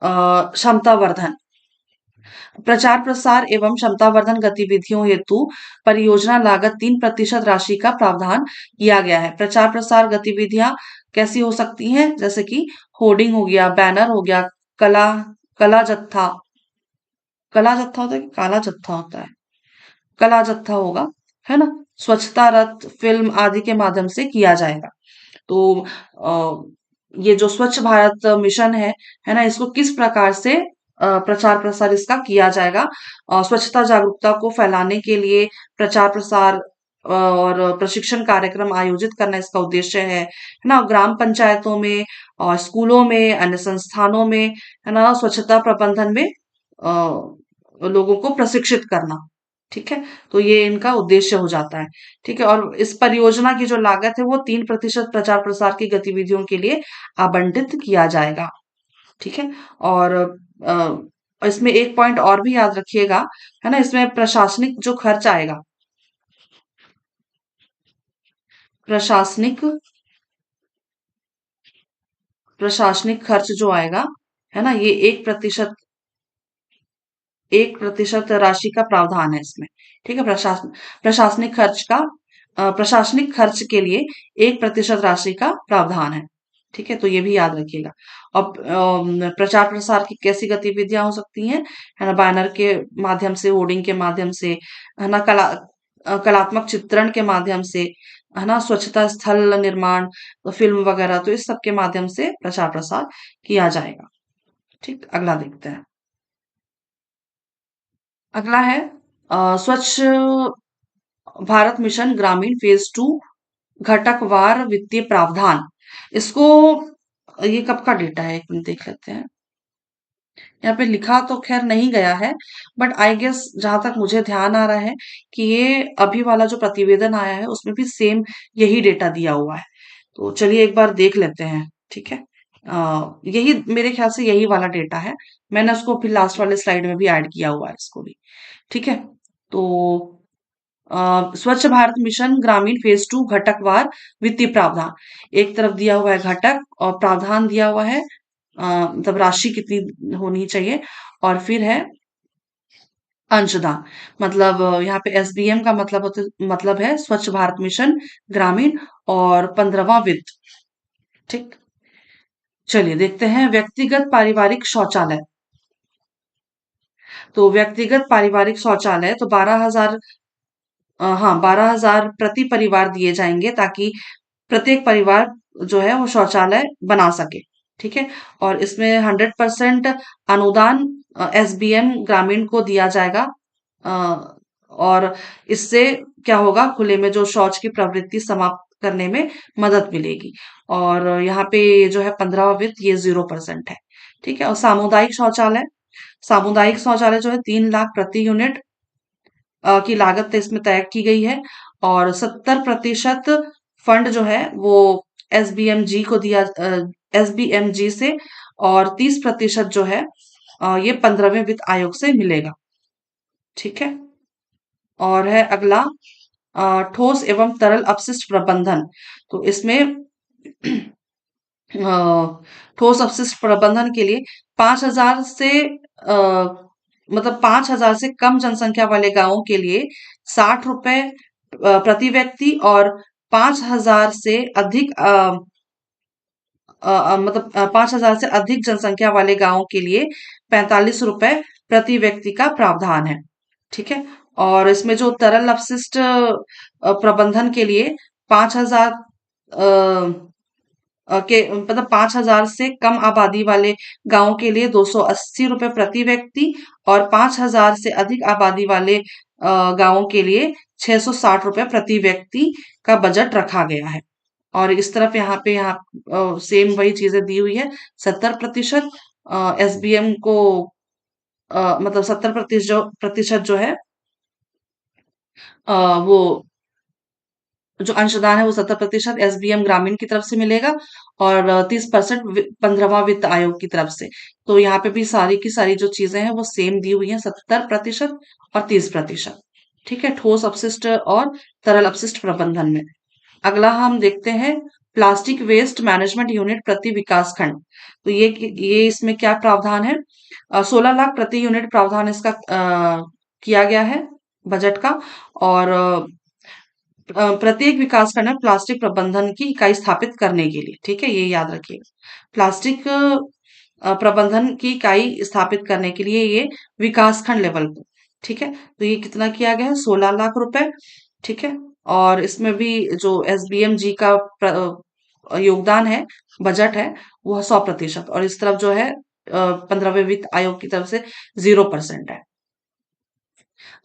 क्षमता वर्धन। प्रचार प्रसार एवं क्षमतावर्धन गतिविधियों हेतु परियोजना लागत 3% राशि का प्रावधान किया गया है। प्रचार प्रसार गतिविधियां कैसी हो सकती हैं? जैसे कि होर्डिंग हो गया, बैनर हो गया, कला कला जत्था कला जत्था होता है कि काला जत्था होता है? कला जत्था होगा, है ना, स्वच्छता रथ, फिल्म आदि के माध्यम से किया जाएगा। तो ये जो स्वच्छ भारत मिशन है ना, इसको किस प्रकार से प्रचार प्रसार इसका किया जाएगा? स्वच्छता जागरूकता को फैलाने के लिए प्रचार प्रसार और प्रशिक्षण कार्यक्रम आयोजित करना इसका उद्देश्य है ना। ग्राम पंचायतों में और स्कूलों में, अन्य संस्थानों में, है ना, स्वच्छता प्रबंधन में लोगों को प्रशिक्षित करना। ठीक है, तो ये इनका उद्देश्य हो जाता है। ठीक है, और इस परियोजना की जो लागत है वो 3% प्रचार प्रसार की गतिविधियों के लिए आवंटित किया जाएगा। ठीक है। और इसमें एक पॉइंट और भी याद रखिएगा, है ना, इसमें प्रशासनिक जो खर्च आएगा, प्रशासनिक प्रशासनिक खर्च जो आएगा, है ना, ये 1% राशि का प्रावधान है इसमें। ठीक है, प्रशासनिक खर्च के लिए 1% राशि का प्रावधान है। ठीक है, तो ये भी याद रखिएगा। अब प्रचार प्रसार की कैसी गतिविधियां हो सकती हैं? है ना, बैनर के माध्यम से, होर्डिंग के माध्यम से, है ना, कलात्मक चित्रण के माध्यम से, है ना, स्वच्छता स्थल निर्माण, फिल्म वगैरह, तो इस सब के माध्यम से प्रचार प्रसार किया जाएगा। ठीक, अगला देखते हैं। अगला है स्वच्छ भारत मिशन ग्रामीण फेज 2 घटकवार वित्तीय प्रावधान। इसको ये कब का डेटा है, एक मिनट देख लेते हैं। यहाँ पे लिखा तो खैर नहीं गया है, बट आई गेस जहां तक मुझे ध्यान आ रहा है कि ये अभी वाला जो प्रतिवेदन आया है उसमें भी सेम यही डेटा दिया हुआ है। तो चलिए एक बार देख लेते हैं। ठीक है। यही मेरे ख्याल से यही वाला डेटा है। मैंने उसको फिर लास्ट वाले स्लाइड में भी ऐड किया हुआ है इसको भी। ठीक है। तो स्वच्छ भारत मिशन ग्रामीण फेज 2 घटकवार वित्तीय प्रावधान, एक तरफ दिया हुआ है घटक और प्रावधान दिया हुआ है, मतलब राशि कितनी होनी चाहिए, और फिर है अंशदान। मतलब यहाँ पे एसबीएम का मतलब है स्वच्छ भारत मिशन ग्रामीण, और 15वां वित्त। ठीक। चलिए देखते हैं। व्यक्तिगत पारिवारिक शौचालय। तो व्यक्तिगत पारिवारिक शौचालय तो 12,000, हाँ 12,000 प्रति परिवार दिए जाएंगे, ताकि प्रत्येक परिवार जो है वो शौचालय बना सके। ठीक है। और इसमें 100% अनुदान एसबीएम ग्रामीण को दिया जाएगा। अ, और इससे क्या होगा, खुले में जो शौच की प्रवृत्ति समाप्त करने में मदद मिलेगी। और यहाँ पे जो है 15वां वित्त ये 0% है। ठीक है। और सामुदायिक शौचालय जो है 3 लाख प्रति यूनिट की लागत इसमें तय की गई है। और 70% फंड जो है वो एसबीएमजी को दिया, एसबीएमजी से। और 30% जो है ये 15वें वित्त आयोग से मिलेगा। ठीक है। और है अगला ठोस एवं तरल अपशिष्ट प्रबंधन। तो इसमें अ, ठोस अपशिष्ट प्रबंधन के लिए 5,000 से मतलब 5,000 से कम जनसंख्या वाले गांवों के लिए 60 रुपए प्रति व्यक्ति, और 5,000 से अधिक 5,000 से अधिक जनसंख्या वाले गांवों के लिए 45 रुपए प्रति व्यक्ति का प्रावधान है। ठीक है। और इसमें जो तरल अपशिष्ट प्रबंधन के लिए 5,000 के मतलब 5,000 से कम आबादी वाले गांवों के लिए 280 रुपए प्रति व्यक्ति, और 5,000 से अधिक आबादी वाले गांवों के लिए 660 रुपए प्रति व्यक्ति का बजट रखा गया है। और इस तरफ यहाँ सेम वही चीजें दी हुई है। 70% एसबीएम को मतलब 70% जो है वो जो अंशदान है वो 70% एसबीएम ग्रामीण की तरफ से मिलेगा, और 30% 15वां वित्त आयोग की तरफ से। तो यहाँ पे भी सारी की सारी जो चीजें हैं वो सेम दी हुई हैं, 70% और 30%। ठीक है, ठोस अपशिष्ट और तरल अपशिष्ट प्रबंधन में। अगला हम देखते हैं प्लास्टिक वेस्ट मैनेजमेंट यूनिट प्रति विकास खंड। तो ये इसमें क्या प्रावधान है, 16 लाख प्रति यूनिट प्रावधान इसका किया गया है बजट का। और प्रत्येक विकास खंड में प्लास्टिक प्रबंधन की इकाई स्थापित करने के लिए, ठीक है, ये याद रखिएगा। प्लास्टिक प्रबंधन की इकाई स्थापित करने के लिए ये विकास खंड लेवल पर। ठीक है। तो ये कितना किया गया है, 16 लाख रुपए। ठीक है। और इसमें भी जो एसबीएम जी का योगदान है, बजट है, वो 100%। और इस तरफ जो है 15वें वित्त आयोग की तरफ से 0% है।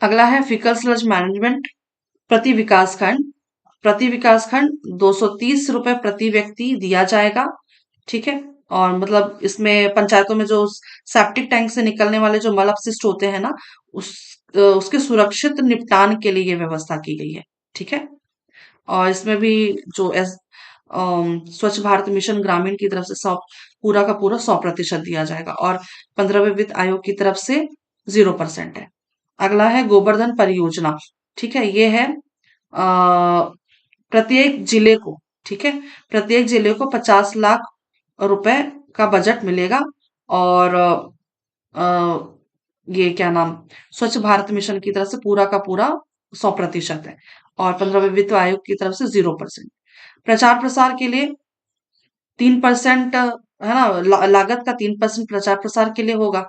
अगला है फिकल स्लज मैनेजमेंट प्रति विकास खंड। प्रति विकास खंड 230 रुपए प्रति व्यक्ति दिया जाएगा। ठीक है। और मतलब इसमें पंचायतों में जो सेप्टिक टैंक से निकलने वाले जो मल अपशिष्ट होते हैं ना, उस उसके सुरक्षित निपटान के लिए ये व्यवस्था की गई है। ठीक है। और इसमें भी जो स्वच्छ भारत मिशन ग्रामीण की तरफ से 100, पूरा का पूरा 100% दिया जाएगा। और 15वें वित्त आयोग की तरफ से 0% है। अगला है गोवर्धन परियोजना। ठीक है। ये है प्रत्येक जिले को, ठीक है, प्रत्येक जिले को 50 लाख रुपए का बजट मिलेगा। और ये क्या नाम, स्वच्छ भारत मिशन की तरफ से पूरा का पूरा 100% है। और 15वें वित्त आयोग की तरफ से 0%। प्रचार प्रसार के लिए 3% है ना, लागत का 3% प्रचार प्रसार के लिए होगा।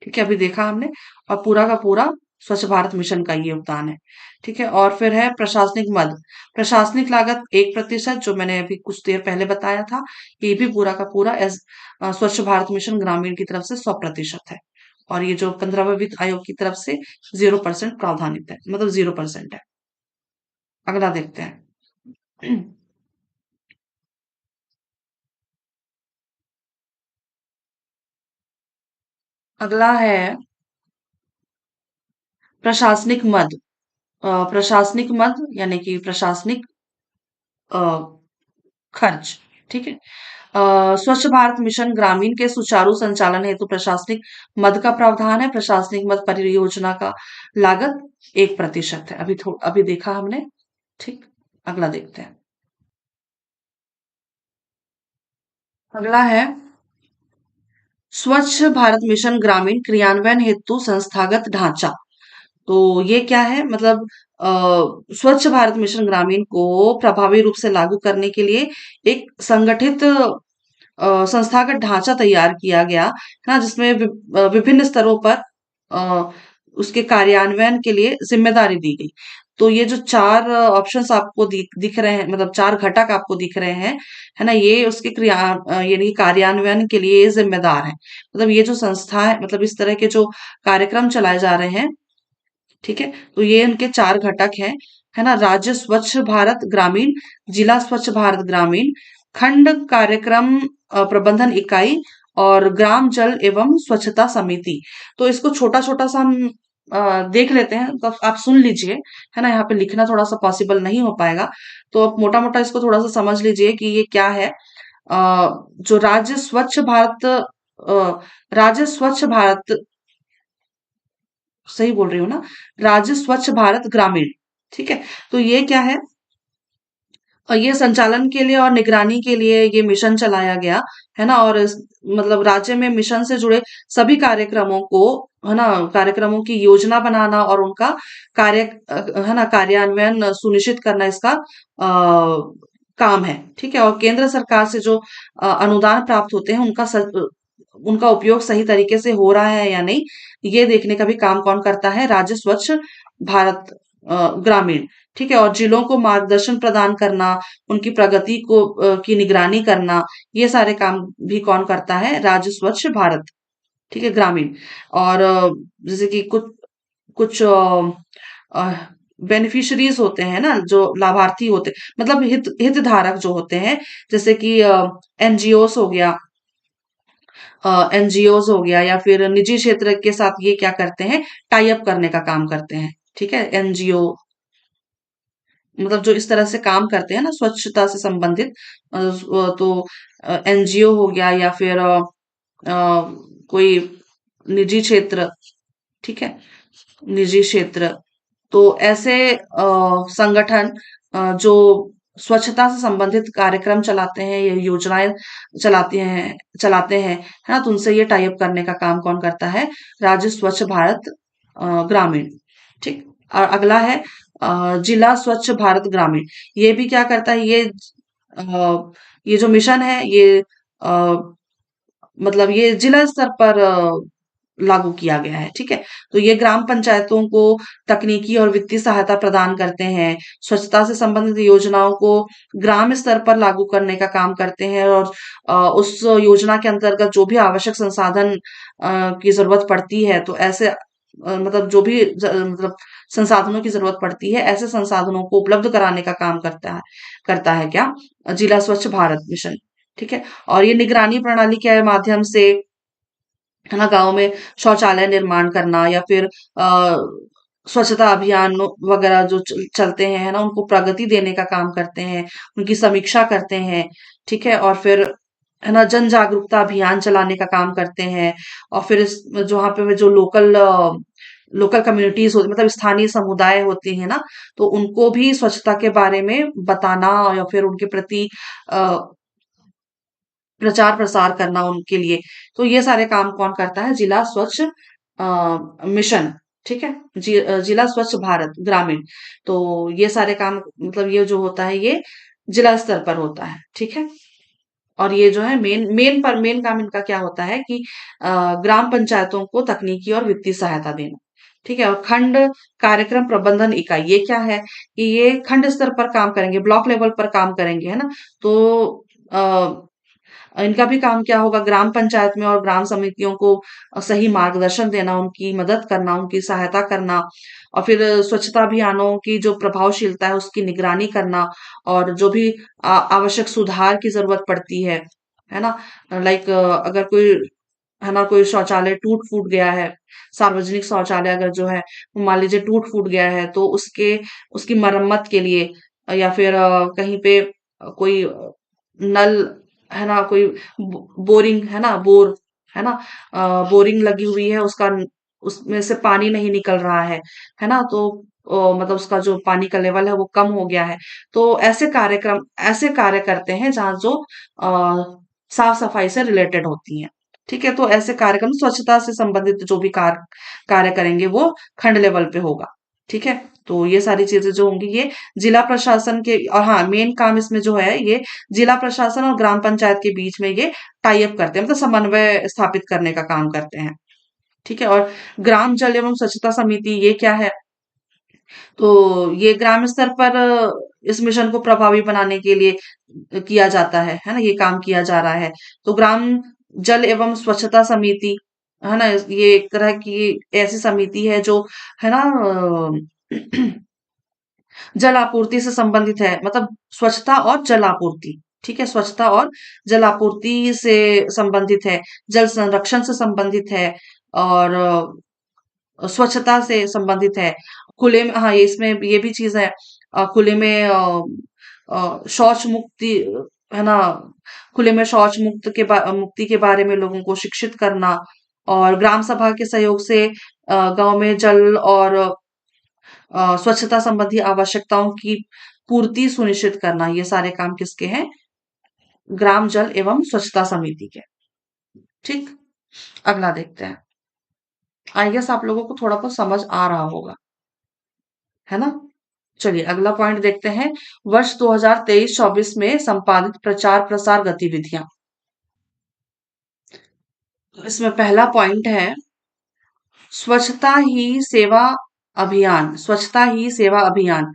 ठीक है, अभी देखा हमने। और पूरा का पूरा स्वच्छ भारत मिशन का ये योगदान है। ठीक है। और फिर है प्रशासनिक मद। प्रशासनिक लागत 1%, जो मैंने अभी कुछ देर पहले बताया था। ये भी पूरा का पूरा स्वच्छ भारत मिशन ग्रामीण की तरफ से 100% है। और ये जो 15वें वित्त आयोग की तरफ से 0% प्रावधानित है, मतलब 0% है। अगला देखते हैं। अगला है प्रशासनिक मद। प्रशासनिक मद यानी कि प्रशासनिक अ, खर्च। ठीक है। स्वच्छ भारत मिशन ग्रामीण के सुचारू संचालन हेतु प्रशासनिक मद का प्रावधान है। प्रशासनिक मद परियोजना का लागत 1% है। अभी देखा हमने। ठीक। अगला देखते हैं। अगला है स्वच्छ भारत मिशन ग्रामीण क्रियान्वयन हेतु संस्थागत ढांचा। तो ये क्या है, मतलब स्वच्छ भारत मिशन ग्रामीण को प्रभावी रूप से लागू करने के लिए एक संगठित संस्थागत ढांचा तैयार किया गया है ना, जिसमें विभिन्न स्तरों पर अ, उसके कार्यान्वयन के लिए जिम्मेदारी दी गई। तो ये जो 4 ऑप्शंस आपको दिख रहे हैं, मतलब 4 घटक आपको दिख रहे हैं, है ना? ये उसके यानी कार्यान्वयन के लिए ये जिम्मेदार हैं। मतलब ये जो संस्था है, मतलब इस तरह के जो कार्यक्रम चलाए जा रहे हैं, ठीक है? तो ये इनके 4 घटक हैं, है ना? राज्य स्वच्छ भारत ग्रामीण, जिला स्वच्छ भारत ग्रामीण, खंड कार्यक्रम प्रबंधन इकाई और ग्राम जल एवं स्वच्छता समिति। तो इसको छोटा-छोटा सा हम देख लेते हैं, तो आप सुन लीजिए, है ना? यहाँ पे लिखना थोड़ा-सा पॉसिबल नहीं हो पाएगा, तो आप मोटा-मोटा इसको थोड़ा-सा समझ लीजिए कि ये क्या है। जो राज्य स्वच्छ भारत, सही बोल रही हूँ ना? राज्य स्वच्छ भारत ग्रामीण, ठीक है? तो ये क्या है? ये संचालन के लिए और निगरानी के लिए ये मिशन चलाया गया, है ना? और मतलब राज्य में मिशन से जुड़े सभी कार्यक्रमों को, है ना? कार्यक्रमों की योजना बनाना और उनका है ना, कार्यान्वयन सुनिश्चित करना इसका काम है, ठीक है? और केंद्र सरकार से जो अनुदान प्राप्त होते हैं, उनका उपयोग सही तरीके से हो रहा है या नहीं, ये देखने का भी काम कौन करता है? राज्य स्वच्छ भारत ग्रामीण, ठीक है? और जिलों को मार्गदर्शन प्रदान करना, उनकी प्रगति की निगरानी करना, ये सारे काम भी कौन करता है? राज्य स्वच्छ भारत, ठीक है, ग्रामीण। और जैसे कि कुछ कुछ बेनिफिशरीज होते हैं ना, जो लाभार्थी होते, मतलब हितधारक जो होते हैं, जैसे कि एनजीओस हो गया, एनजीओज हो गया, या फिर निजी क्षेत्र के साथ ये क्या करते हैं? टाई अप करने का काम करते हैं, ठीक है? एनजीओ मतलब जो इस तरह से काम करते हैं ना, स्वच्छता से संबंधित, तो एनजीओ हो गया, या फिर कोई निजी क्षेत्र, ठीक है? निजी क्षेत्र, तो ऐसे संगठन जो स्वच्छता से संबंधित कार्यक्रम चलाते हैं, ये योजनाएं चलाते हैं, है ना? तो उनसे ये टाई अप करने का काम कौन करता है? राज्य स्वच्छ भारत ग्रामीण, ठीक। और अगला है जिला स्वच्छ भारत ग्रामीण। ये भी क्या करता है? ये जो मिशन है, ये अ, मतलब ये जिला स्तर पर लागू किया गया है, ठीक है? तो ये ग्राम पंचायतों को तकनीकी और वित्तीय सहायता प्रदान करते हैं, स्वच्छता से संबंधित योजनाओं को ग्राम स्तर पर लागू करने का काम करते हैं, और उस योजना के अंतर्गत जो भी आवश्यक संसाधन की जरूरत पड़ती है, तो ऐसे मतलब जो भी मतलब संसाधनों की जरूरत पड़ती है, ऐसे संसाधनों को उपलब्ध कराने का काम करता है क्या? जिला स्वच्छ भारत मिशन, ठीक है? और ये निगरानी प्रणाली के माध्यम से, है ना, गाँव में शौचालय निर्माण करना, या फिर स्वच्छता अभियान वगैरह जो चलते हैं, है ना, उनको प्रगति देने का काम करते हैं, उनकी समीक्षा करते हैं, ठीक है? और फिर, है ना, जन जागरूकता अभियान चलाने का काम करते हैं। और फिर जो वहाँ पे जो लोकल कम्युनिटीज होती, मतलब स्थानीय समुदाय होती है ना, तो उनको भी स्वच्छता के बारे में बताना, या फिर उनके प्रति अ, प्रचार प्रसार करना उनके लिए। तो ये सारे काम कौन करता है? जिला स्वच्छ मिशन, ठीक है? जिला स्वच्छ भारत ग्रामीण। तो ये सारे काम, मतलब ये जो होता है, ये जिला स्तर पर होता है, ठीक है? और ये जो है मेन काम इनका क्या होता है कि ग्राम पंचायतों को तकनीकी और वित्तीय सहायता देना, ठीक है? और खंड कार्यक्रम प्रबंधन इकाई, ये क्या है कि ये खंड स्तर पर काम करेंगे, ब्लॉक लेवल पर काम करेंगे, है ना? तो इनका भी काम क्या होगा? ग्राम पंचायत में और ग्राम समितियों को सही मार्गदर्शन देना, उनकी मदद करना, उनकी सहायता करना, और फिर स्वच्छता अभियानों की जो प्रभावशीलता है, उसकी निगरानी करना, और जो भी आवश्यक सुधार की जरूरत पड़ती है ना? लाइक अगर कोई, है ना, कोई शौचालय टूट फूट गया है, सार्वजनिक शौचालय अगर जो है, मान लीजिए टूट फूट गया है, तो उसकी मरम्मत के लिए, या फिर कहीं पे कोई नल, है ना, कोई बोरिंग, है ना, है ना, बोरिंग लगी हुई है, उसमें से पानी नहीं निकल रहा है ना? तो मतलब उसका जो पानी का लेवल है, वो कम हो गया है। तो ऐसे कार्य करते हैं जहाँ जो साफ सफाई से रिलेटेड होती हैं, ठीक है? तो ऐसे कार्यक्रम, स्वच्छता से संबंधित जो भी कार्य करेंगे, वो खंड लेवल पे होगा, ठीक है? तो ये सारी चीजें जो होंगी, ये जिला प्रशासन के, और हाँ, मेन काम इसमें जो है, ये जिला प्रशासन और ग्राम पंचायत के बीच में ये टाई अप करते हैं, मतलब समन्वय स्थापित करने का काम करते हैं, ठीक है। और ग्राम जल एवं स्वच्छता समिति ये क्या है? तो ये ग्राम स्तर पर इस मिशन को प्रभावी बनाने के लिए किया जाता है ना? ये काम किया जा रहा है। तो ग्राम जल एवं स्वच्छता समिति, है ना? ये एक तरह की ऐसी समिति है जो, है ना, जल आपूर्ति से संबंधित है, मतलब स्वच्छता और जल आपूर्ति। ठीक है, स्वच्छता और जल आपूर्ति से संबंधित है, जल संरक्षण से संबंधित है, और स्वच्छता से संबंधित है। खुले में, हाँ, ये इसमें ये भी चीज है, खुले में शौच मुक्ति, है ना, खुले में शौच मुक्ति के बारे में लोगों को शिक्षित करना, और ग्राम सभा के सहयोग से गांव में जल और स्वच्छता संबंधी आवश्यकताओं की पूर्ति सुनिश्चित करना, ये सारे काम किसके हैं? ग्राम जल एवं स्वच्छता समिति के। ठीक, अगला देखते हैं। आई गेस आप लोगों को थोड़ा बहुत समझ आ रहा होगा, है ना? चलिए अगला पॉइंट देखते हैं। वर्ष 2023-24 में संपादित प्रचार प्रसार गतिविधियां। तो इसमें पहला पॉइंट है स्वच्छता ही सेवा अभियान। स्वच्छता ही सेवा अभियान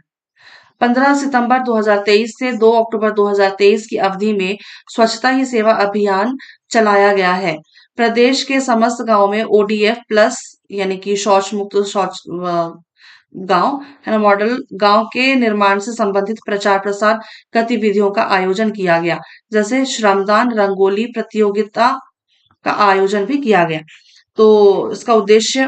15 सितंबर 2023 से 2 अक्टूबर 2023 की अवधि में स्वच्छता ही सेवा अभियान चलाया गया है। प्रदेश के समस्त गांव में ओडीएफ प्लस, यानी कि शौच मुक्त शौच गांव, है ना, मॉडल गांव के निर्माण से संबंधित प्रचार प्रसार गतिविधियों का आयोजन किया गया। जैसे श्रमदान, रंगोली प्रतियोगिता का आयोजन भी किया गया। तो इसका उद्देश्य,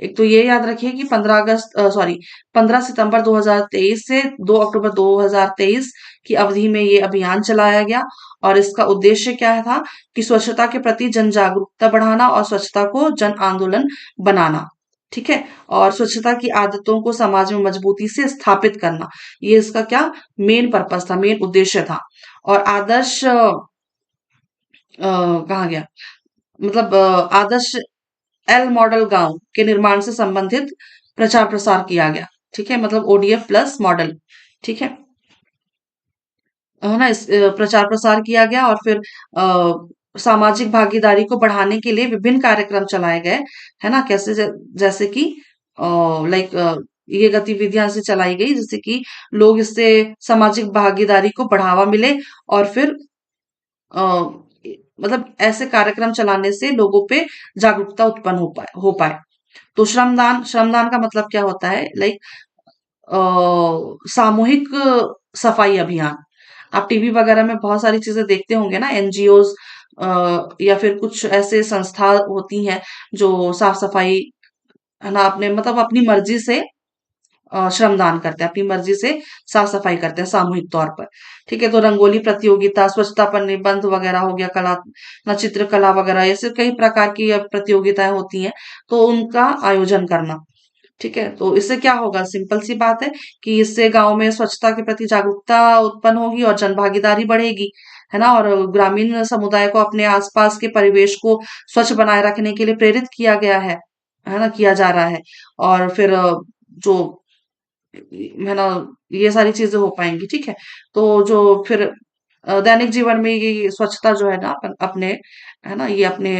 एक तो ये याद रखिए कि 15 सितंबर 2023 से 2 अक्टूबर 2023 की अवधि में ये अभियान चलाया गया, और इसका उद्देश्य क्या था कि स्वच्छता के प्रति जन जागरूकता बढ़ाना और स्वच्छता को जन आंदोलन बनाना। ठीक है, और स्वच्छता की आदतों को समाज में मजबूती से स्थापित करना, ये इसका क्या मेन पर्पस था, मेन उद्देश्य था। और आदर्श कहाँ गया, मतलब आदर्श एल मॉडल गांव के निर्माण से संबंधित प्रचार प्रसार किया गया। ठीक है, मतलब ओडीएफ प्लस मॉडल। ठीक है ना, इस प्रचार प्रसार किया गया, और फिर सामाजिक भागीदारी को बढ़ाने के लिए विभिन्न कार्यक्रम चलाए गए, है ना? कैसे जैसे कि लाइक ये गतिविधियां से चलाई गई जिससे कि लोग इससे सामाजिक भागीदारी को बढ़ावा मिले, और फिर अ, मतलब ऐसे कार्यक्रम चलाने से लोगों पे जागरूकता उत्पन्न हो पाए। तो श्रमदान, श्रमदान का मतलब क्या होता है? लाइक सामूहिक सफाई अभियान। आप टीवी वगैरह में बहुत सारी चीजें देखते होंगे ना, एनजीओज या फिर कुछ ऐसे संस्था होती हैं जो साफ सफाई, है ना, अपने मतलब अपनी मर्जी से श्रमदान करते हैं, अपनी मर्जी से साफ सफाई करते हैं सामूहिक तौर पर। ठीक है, तो रंगोली प्रतियोगिता, स्वच्छता पर निबंध वगैरह हो गया, कला ना, चित्रकला वगैरह, ऐसे कई प्रकार की प्रतियोगिताएं होती हैं, तो उनका आयोजन करना। ठीक है, तो इससे क्या होगा? सिंपल सी बात है कि इससे गांव में स्वच्छता के प्रति जागरूकता उत्पन्न होगी और जन भागीदारी बढ़ेगी, है ना, और ग्रामीण समुदाय को अपने आसपास के परिवेश को स्वच्छ बनाए रखने के लिए प्रेरित किया गया है ना, किया जा रहा है। और फिर जो, है ना, ये सारी चीजें हो पाएंगी। ठीक है, तो जो फिर दैनिक जीवन में ये स्वच्छता जो है ना, अपने, है ना, ये अपने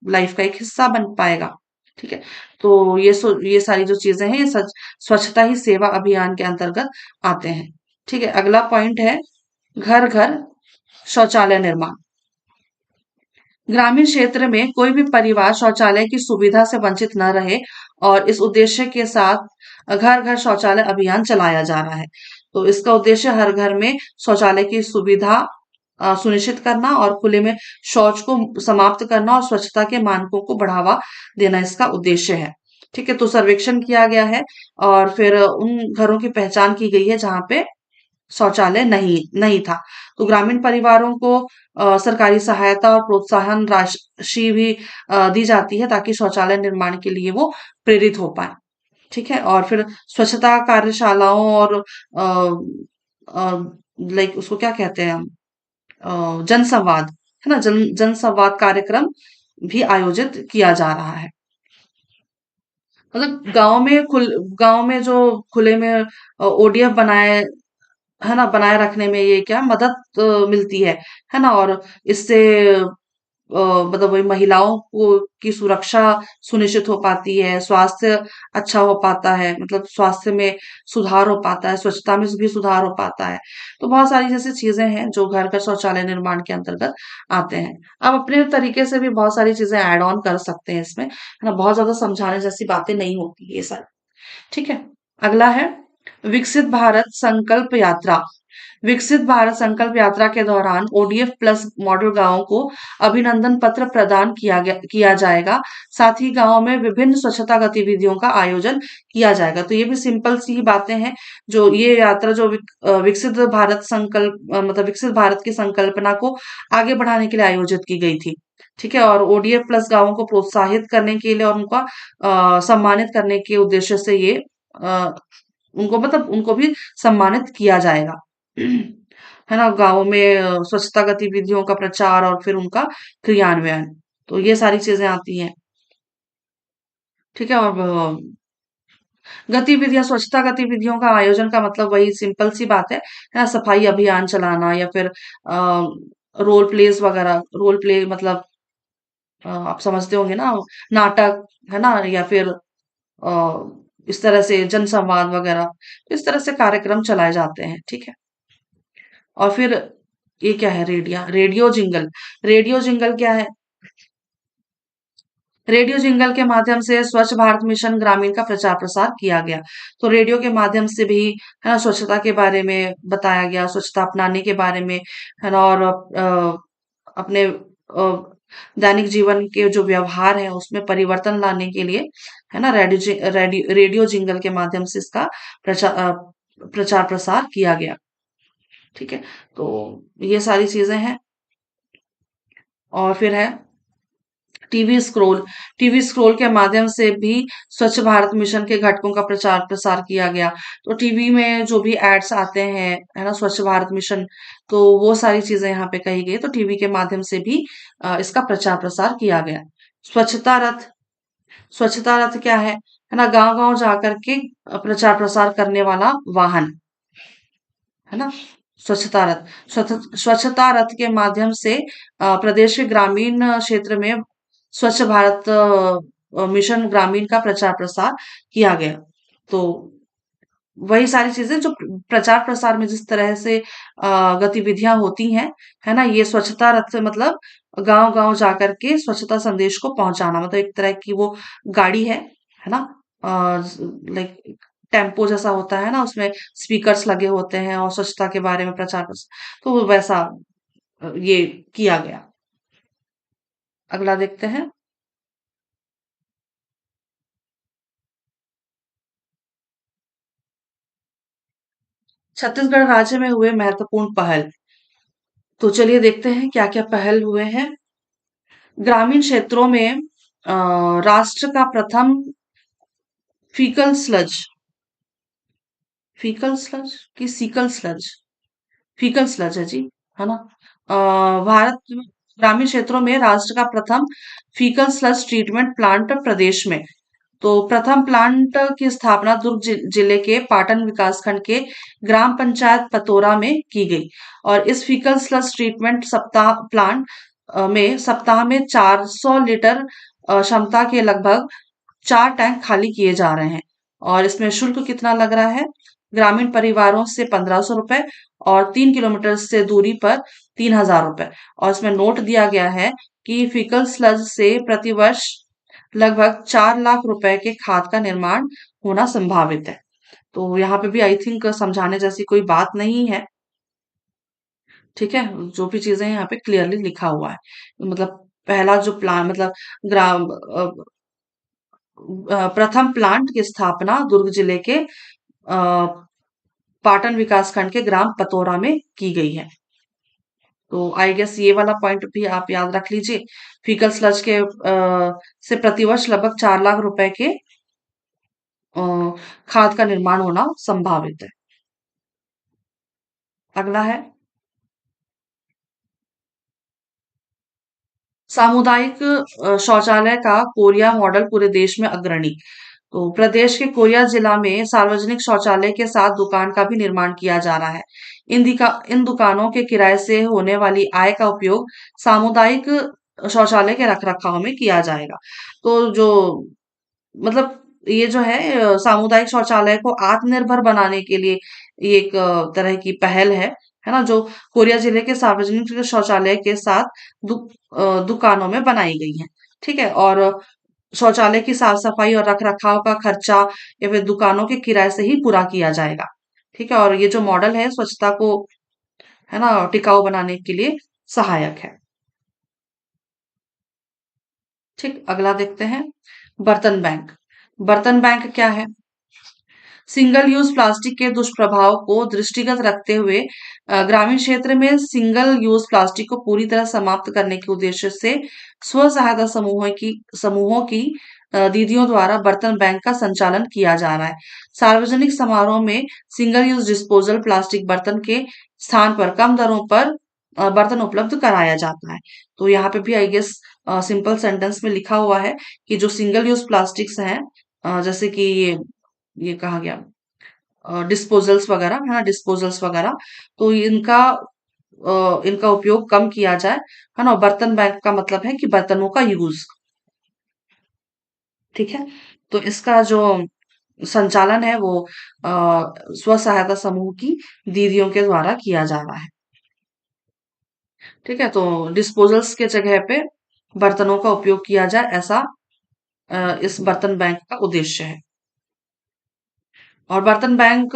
लाइफ का एक हिस्सा बन पाएगा। ठीक है, तो ये सारी जो चीजें हैं, ये स्वच्छता ही सेवा अभियान के अंतर्गत आते हैं। ठीक है, अगला पॉइंट है घर घर शौचालय निर्माण। ग्रामीण क्षेत्र में कोई भी परिवार शौचालय की सुविधा से वंचित न रहे, और इस उद्देश्य के साथ घर घर शौचालय अभियान चलाया जा रहा है। तो इसका उद्देश्य हर घर में शौचालय की सुविधा सुनिश्चित करना, और खुले में शौच को समाप्त करना, और स्वच्छता के मानकों को बढ़ावा देना इसका उद्देश्य है। ठीक है, तो सर्वेक्षण किया गया है, और फिर उन घरों की पहचान की गई है जहां पे शौचालय नहीं नहीं था। तो ग्रामीण परिवारों को सरकारी सहायता और प्रोत्साहन राशि भी दी जाती है, ताकि शौचालय निर्माण के लिए वो प्रेरित हो पाए। ठीक है, और फिर स्वच्छता कार्यशालाओं और लाइक उसको क्या कहते हैं हम, जनसंवाद, है ना, जनसंवाद कार्यक्रम भी आयोजित किया जा रहा है। मतलब गांव में जो खुले में ओडीएफ बनाए, है ना, बनाए रखने में ये क्या मदद मिलती है ना, और इससे मतलब वही महिलाओं को की सुरक्षा सुनिश्चित हो पाती है, स्वास्थ्य अच्छा हो पाता है, मतलब स्वास्थ्य में सुधार हो पाता है, स्वच्छता में भी सुधार हो पाता है। तो बहुत सारी जैसी चीजें हैं जो घर का शौचालय निर्माण के अंतर्गत आते हैं। आप अपने तरीके से भी बहुत सारी चीजें ऐड ऑन कर सकते हैं इसमें, है ना? बहुत ज्यादा समझाने जैसी बातें नहीं होती ये सारी। ठीक है। अगला है विकसित भारत संकल्प यात्रा। विकसित भारत संकल्प यात्रा के दौरान ओडीएफ प्लस मॉडल गांवों को अभिनंदन पत्र प्रदान किया जाएगा। साथ ही गांवों में विभिन्न स्वच्छता गतिविधियों का आयोजन किया जाएगा। तो ये भी सिंपल सी ही बातें हैं। जो ये यात्रा जो विकसित भारत संकल्प मतलब विकसित भारत की संकल्पना को आगे बढ़ाने के लिए आयोजित की गई थी। ठीक है। और ओडीएफ प्लस गांवों को प्रोत्साहित करने के लिए और उनका सम्मानित करने के उद्देश्य से ये अ, उनको मतलब उनको भी सम्मानित किया जाएगा। है ना? गाँव में स्वच्छता गतिविधियों का प्रचार और फिर उनका क्रियान्वयन। तो ये सारी चीज़ें आती हैं। ठीक है? और गतिविधियाँ स्वच्छता गतिविधियों का आयोजन का मतलब वही सिंपल सी बात है ना? सफाई अभियान चलाना या फिर रोल प्ले मतलब आप समझते होंगे ना? नाटक, है ना? या फिर अ, इस तरह से जनसंवाद वगैरह, इस तरह से कार्यक्रम चलाए जाते हैं। ठीक है? और फिर ये क्या है रेडियो जिंगल। रेडियो जिंगल क्या है? रेडियो जिंगल के माध्यम से स्वच्छ भारत मिशन ग्रामीण का प्रचार प्रसार किया गया। तो रेडियो के माध्यम से भी है ना स्वच्छता के बारे में बताया गया, स्वच्छता अपनाने के बारे में, है ना? और अपने दैनिक जीवन के जो व्यवहार है उसमें परिवर्तन लाने के लिए, है ना, रेडियो जिंगल के माध्यम से इसका प्रचार प्रसार किया गया। ठीक है। तो ये सारी चीजें हैं। और फिर है टीवी स्क्रॉल। टीवी स्क्रॉल के माध्यम से भी स्वच्छ भारत मिशन के घटकों का प्रचार प्रसार किया गया। तो टीवी में जो भी एड्स आते हैं, है ना, स्वच्छ भारत मिशन, तो वो सारी चीजें यहाँ पे कही गई। तो टीवी के माध्यम से भी इसका प्रचार प्रसार किया गया। स्वच्छता रथ। स्वच्छता रथ क्या है ना? गांव गांव जाकर के प्रचार प्रसार करने वाला वाहन, है ना? स्वच्छता रथ। स्वच्छता रथ के माध्यम से प्रदेश के ग्रामीण क्षेत्र में स्वच्छ भारत मिशन ग्रामीण का प्रचार प्रसार किया गया। तो वही सारी चीजें जो प्रचार प्रसार में जिस तरह से गतिविधियां होती हैं, है ना, ये स्वच्छता रथ से मतलब गांव गांव जाकर के स्वच्छता संदेश को पहुंचाना, मतलब एक तरह की वो गाड़ी है ना? लाइक टेम्पो जैसा होता है ना, उसमें स्पीकर्स लगे होते हैं और स्वच्छता के बारे में प्रचार प्रसार, तो वो वैसा ये किया गया। अगला देखते हैं। छत्तीसगढ़ राज्य में हुए महत्वपूर्ण पहल। तो चलिए देखते हैं क्या क्या पहल हुए हैं। ग्रामीण क्षेत्रों में राष्ट्र का प्रथम फीकल स्लज फीकल स्लज की सीकल स्लज फीकल स्लज है जी, है ना? भारत में ग्रामीण क्षेत्रों में राष्ट्र का प्रथम फीकल स्लज ट्रीटमेंट प्लांट प्रदेश में। तो प्रथम प्लांट की स्थापना दुर्ग जिले के पाटन विकासखंड के ग्राम पंचायत पतोरा में की गई। और इस फीकल स्लज ट्रीटमेंट सप्ताह प्लांट में सप्ताह में 400 लीटर क्षमता के लगभग 4 टैंक खाली किए जा रहे हैं। और इसमें शुल्क कितना लग रहा है? ग्रामीण परिवारों से 1500 रुपए और 3 किलोमीटर से दूरी पर 3000 रुपए। और इसमें नोट दिया गया है कि फीकल स्लज से प्रतिवर्ष लगभग 4 लाख रुपए के खाद का निर्माण होना संभावित है। तो यहाँ पे भी आई थिंक समझाने जैसी कोई बात नहीं है। ठीक है। जो भी चीजें यहाँ पे क्लियरली लिखा हुआ है, मतलब पहला जो प्लान मतलब ग्राम प्रथम प्लांट की स्थापना दुर्ग जिले के पाटन विकासखंड के ग्राम पतोरा में की गई है। तो आई गेस ये वाला पॉइंट भी आप याद रख लीजिए। फीकल स्लज के से प्रतिवर्ष लगभग 4 लाख रुपए के अ, खाद का निर्माण होना संभावित है। अगला सामुदायिक शौचालय का कोरिया मॉडल पूरे देश में अग्रणी। तो प्रदेश के कोरिया जिला में सार्वजनिक शौचालय के साथ दुकान का भी निर्माण किया जा रहा है। इन दुकानों के किराए से होने वाली आय का उपयोग सामुदायिक शौचालय के रख रखाव में किया जाएगा। तो जो मतलब ये जो है सामुदायिक शौचालय को आत्मनिर्भर बनाने के लिए ये एक तरह की पहल है ना, जो कोरिया जिले के सार्वजनिक शौचालय के साथ दुकानों में बनाई गई है। ठीक है। और शौचालय की साफ सफाई और रख रखाव का खर्चा या फिर दुकानों के किराए से ही पूरा किया जाएगा। ठीक है। और ये जो मॉडल है स्वच्छता को है ना टिकाऊ बनाने के लिए सहायक है। ठीक। अगला देखते हैं, बर्तन बैंक। बर्तन बैंक क्या है? सिंगल यूज प्लास्टिक के दुष्प्रभाव को दृष्टिगत रखते हुए ग्रामीण क्षेत्र में सिंगल यूज प्लास्टिक को पूरी तरह समाप्त करने के उद्देश्य से स्व सहायता समूहों की दीदियों द्वारा बर्तन बैंक का संचालन किया जा रहा है। सार्वजनिक समारोह में सिंगल यूज डिस्पोजल प्लास्टिक बर्तन के स्थान पर कम दरों पर बर्तन उपलब्ध कराया जाता है। तो यहाँ पे भी आई गेस सिंपल सेंटेंस में लिखा हुआ है कि जो सिंगल यूज प्लास्टिक्स हैं, जैसे कि ये कहा गया डिस्पोजल्स वगैरह है ना, डिस्पोजल्स वगैरह, तो इनका उपयोग कम किया जाए। है ना। बर्तन बैंक का मतलब है कि बर्तनों का यूज। ठीक है। तो इसका जो संचालन है वो स्व सहायता समूह की दीदियों के द्वारा किया जा रहा है। ठीक है। तो डिस्पोजल्स के जगह पे बर्तनों का उपयोग किया जाए, ऐसा इस बर्तन बैंक का उद्देश्य है। और बर्तन बैंक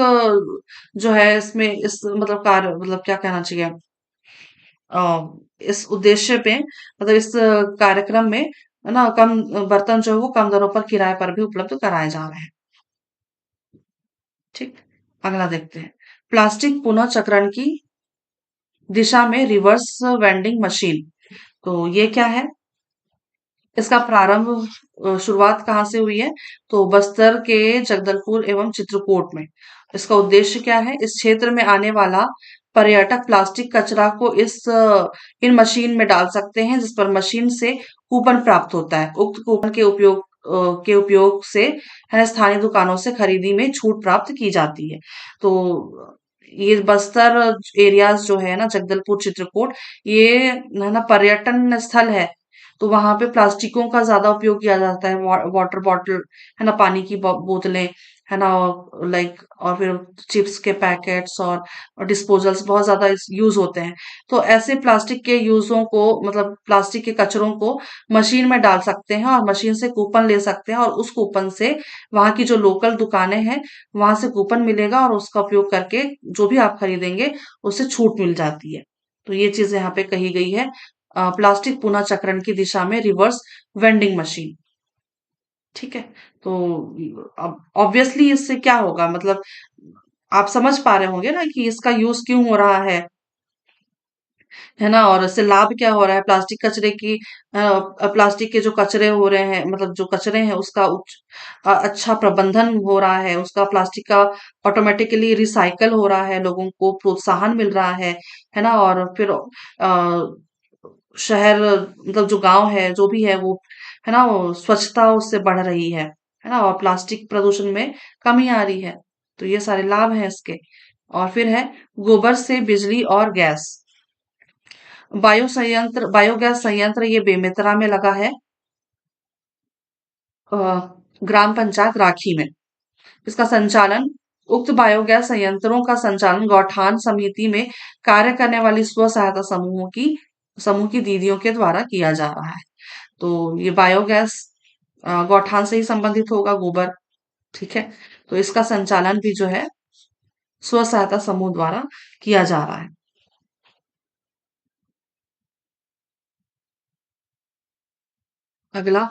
जो है इसमें इस मतलब कार्य मतलब क्या कहना चाहिए, अ, इस उद्देश्य पे मतलब इस कार्यक्रम में है ना कम बर्तन जो है वो कम दरों पर किराए पर भी उपलब्ध कराए जा रहे हैं। ठीक। अगला देखते हैं, प्लास्टिक पुनः चक्रण की दिशा में रिवर्स वेंडिंग मशीन। तो ये क्या है? इसका प्रारंभ शुरुआत कहाँ से हुई है? तो बस्तर के जगदलपुर एवं चित्रकूट में। इसका उद्देश्य क्या है? इस क्षेत्र में आने वाला पर्यटक प्लास्टिक कचरा को इन मशीन में डाल सकते हैं, जिस पर मशीन से कूपन प्राप्त होता है। उक्त कूपन के उपयोग से है स्थानीय दुकानों से खरीदी में छूट प्राप्त की जाती है। तो ये बस्तर एरियाज जो है ना, जगदलपुर चित्रकूट, ये है ना पर्यटन स्थल है। तो वहां पे प्लास्टिकों का ज्यादा उपयोग किया जाता है, वाटर बॉटल है ना, पानी की बोतलें है ना, लाइक और फिर चिप्स के पैकेट्स और डिस्पोजल्स बहुत ज्यादा यूज होते हैं। तो ऐसे प्लास्टिक के यूजों को मतलब प्लास्टिक के कचरों को मशीन में डाल सकते हैं और मशीन से कूपन ले सकते हैं, और उस कूपन से वहां की जो लोकल दुकानें हैं वहां से कूपन मिलेगा, और उसका उपयोग करके जो भी आप खरीदेंगे उससे छूट मिल जाती है। तो ये चीज यहाँ पे कही गई है, प्लास्टिक पुनः चक्रण की दिशा में रिवर्स वेंडिंग मशीन। ठीक है। तो अब ऑब्वियसली इससे क्या होगा, मतलब आप समझ पा रहे होंगे ना कि इसका यूज क्यों हो रहा है ना, और इससे लाभ क्या हो रहा है। प्लास्टिक के जो कचरे हो रहे हैं, मतलब जो कचरे हैं उसका अच्छा प्रबंधन हो रहा है, उसका प्लास्टिक का ऑटोमेटिकली रिसाइकल हो रहा है, लोगों को प्रोत्साहन मिल रहा है ना। और फिर शहर मतलब जो गांव है जो भी है वो है ना, वो स्वच्छता उससे बढ़ रही है ना, और प्लास्टिक प्रदूषण में कमी आ रही है। तो ये सारे लाभ हैं इसके। और फिर है गोबर से बिजली और गैस। बायोगैस संयंत्र ये बेमेतरा में लगा है, अ, ग्राम पंचायत राखी में। इसका संचालन उक्त बायोगैस संयंत्रों का संचालन गौठान समिति में कार्य करने वाली स्व सहायता समूह की दीदियों के द्वारा किया जा रहा है। तो ये बायोगैस गौठान से ही संबंधित होगा, गोबर। ठीक है। तो इसका संचालन भी जो है स्व सहायता समूह द्वारा किया जा रहा है। अगला,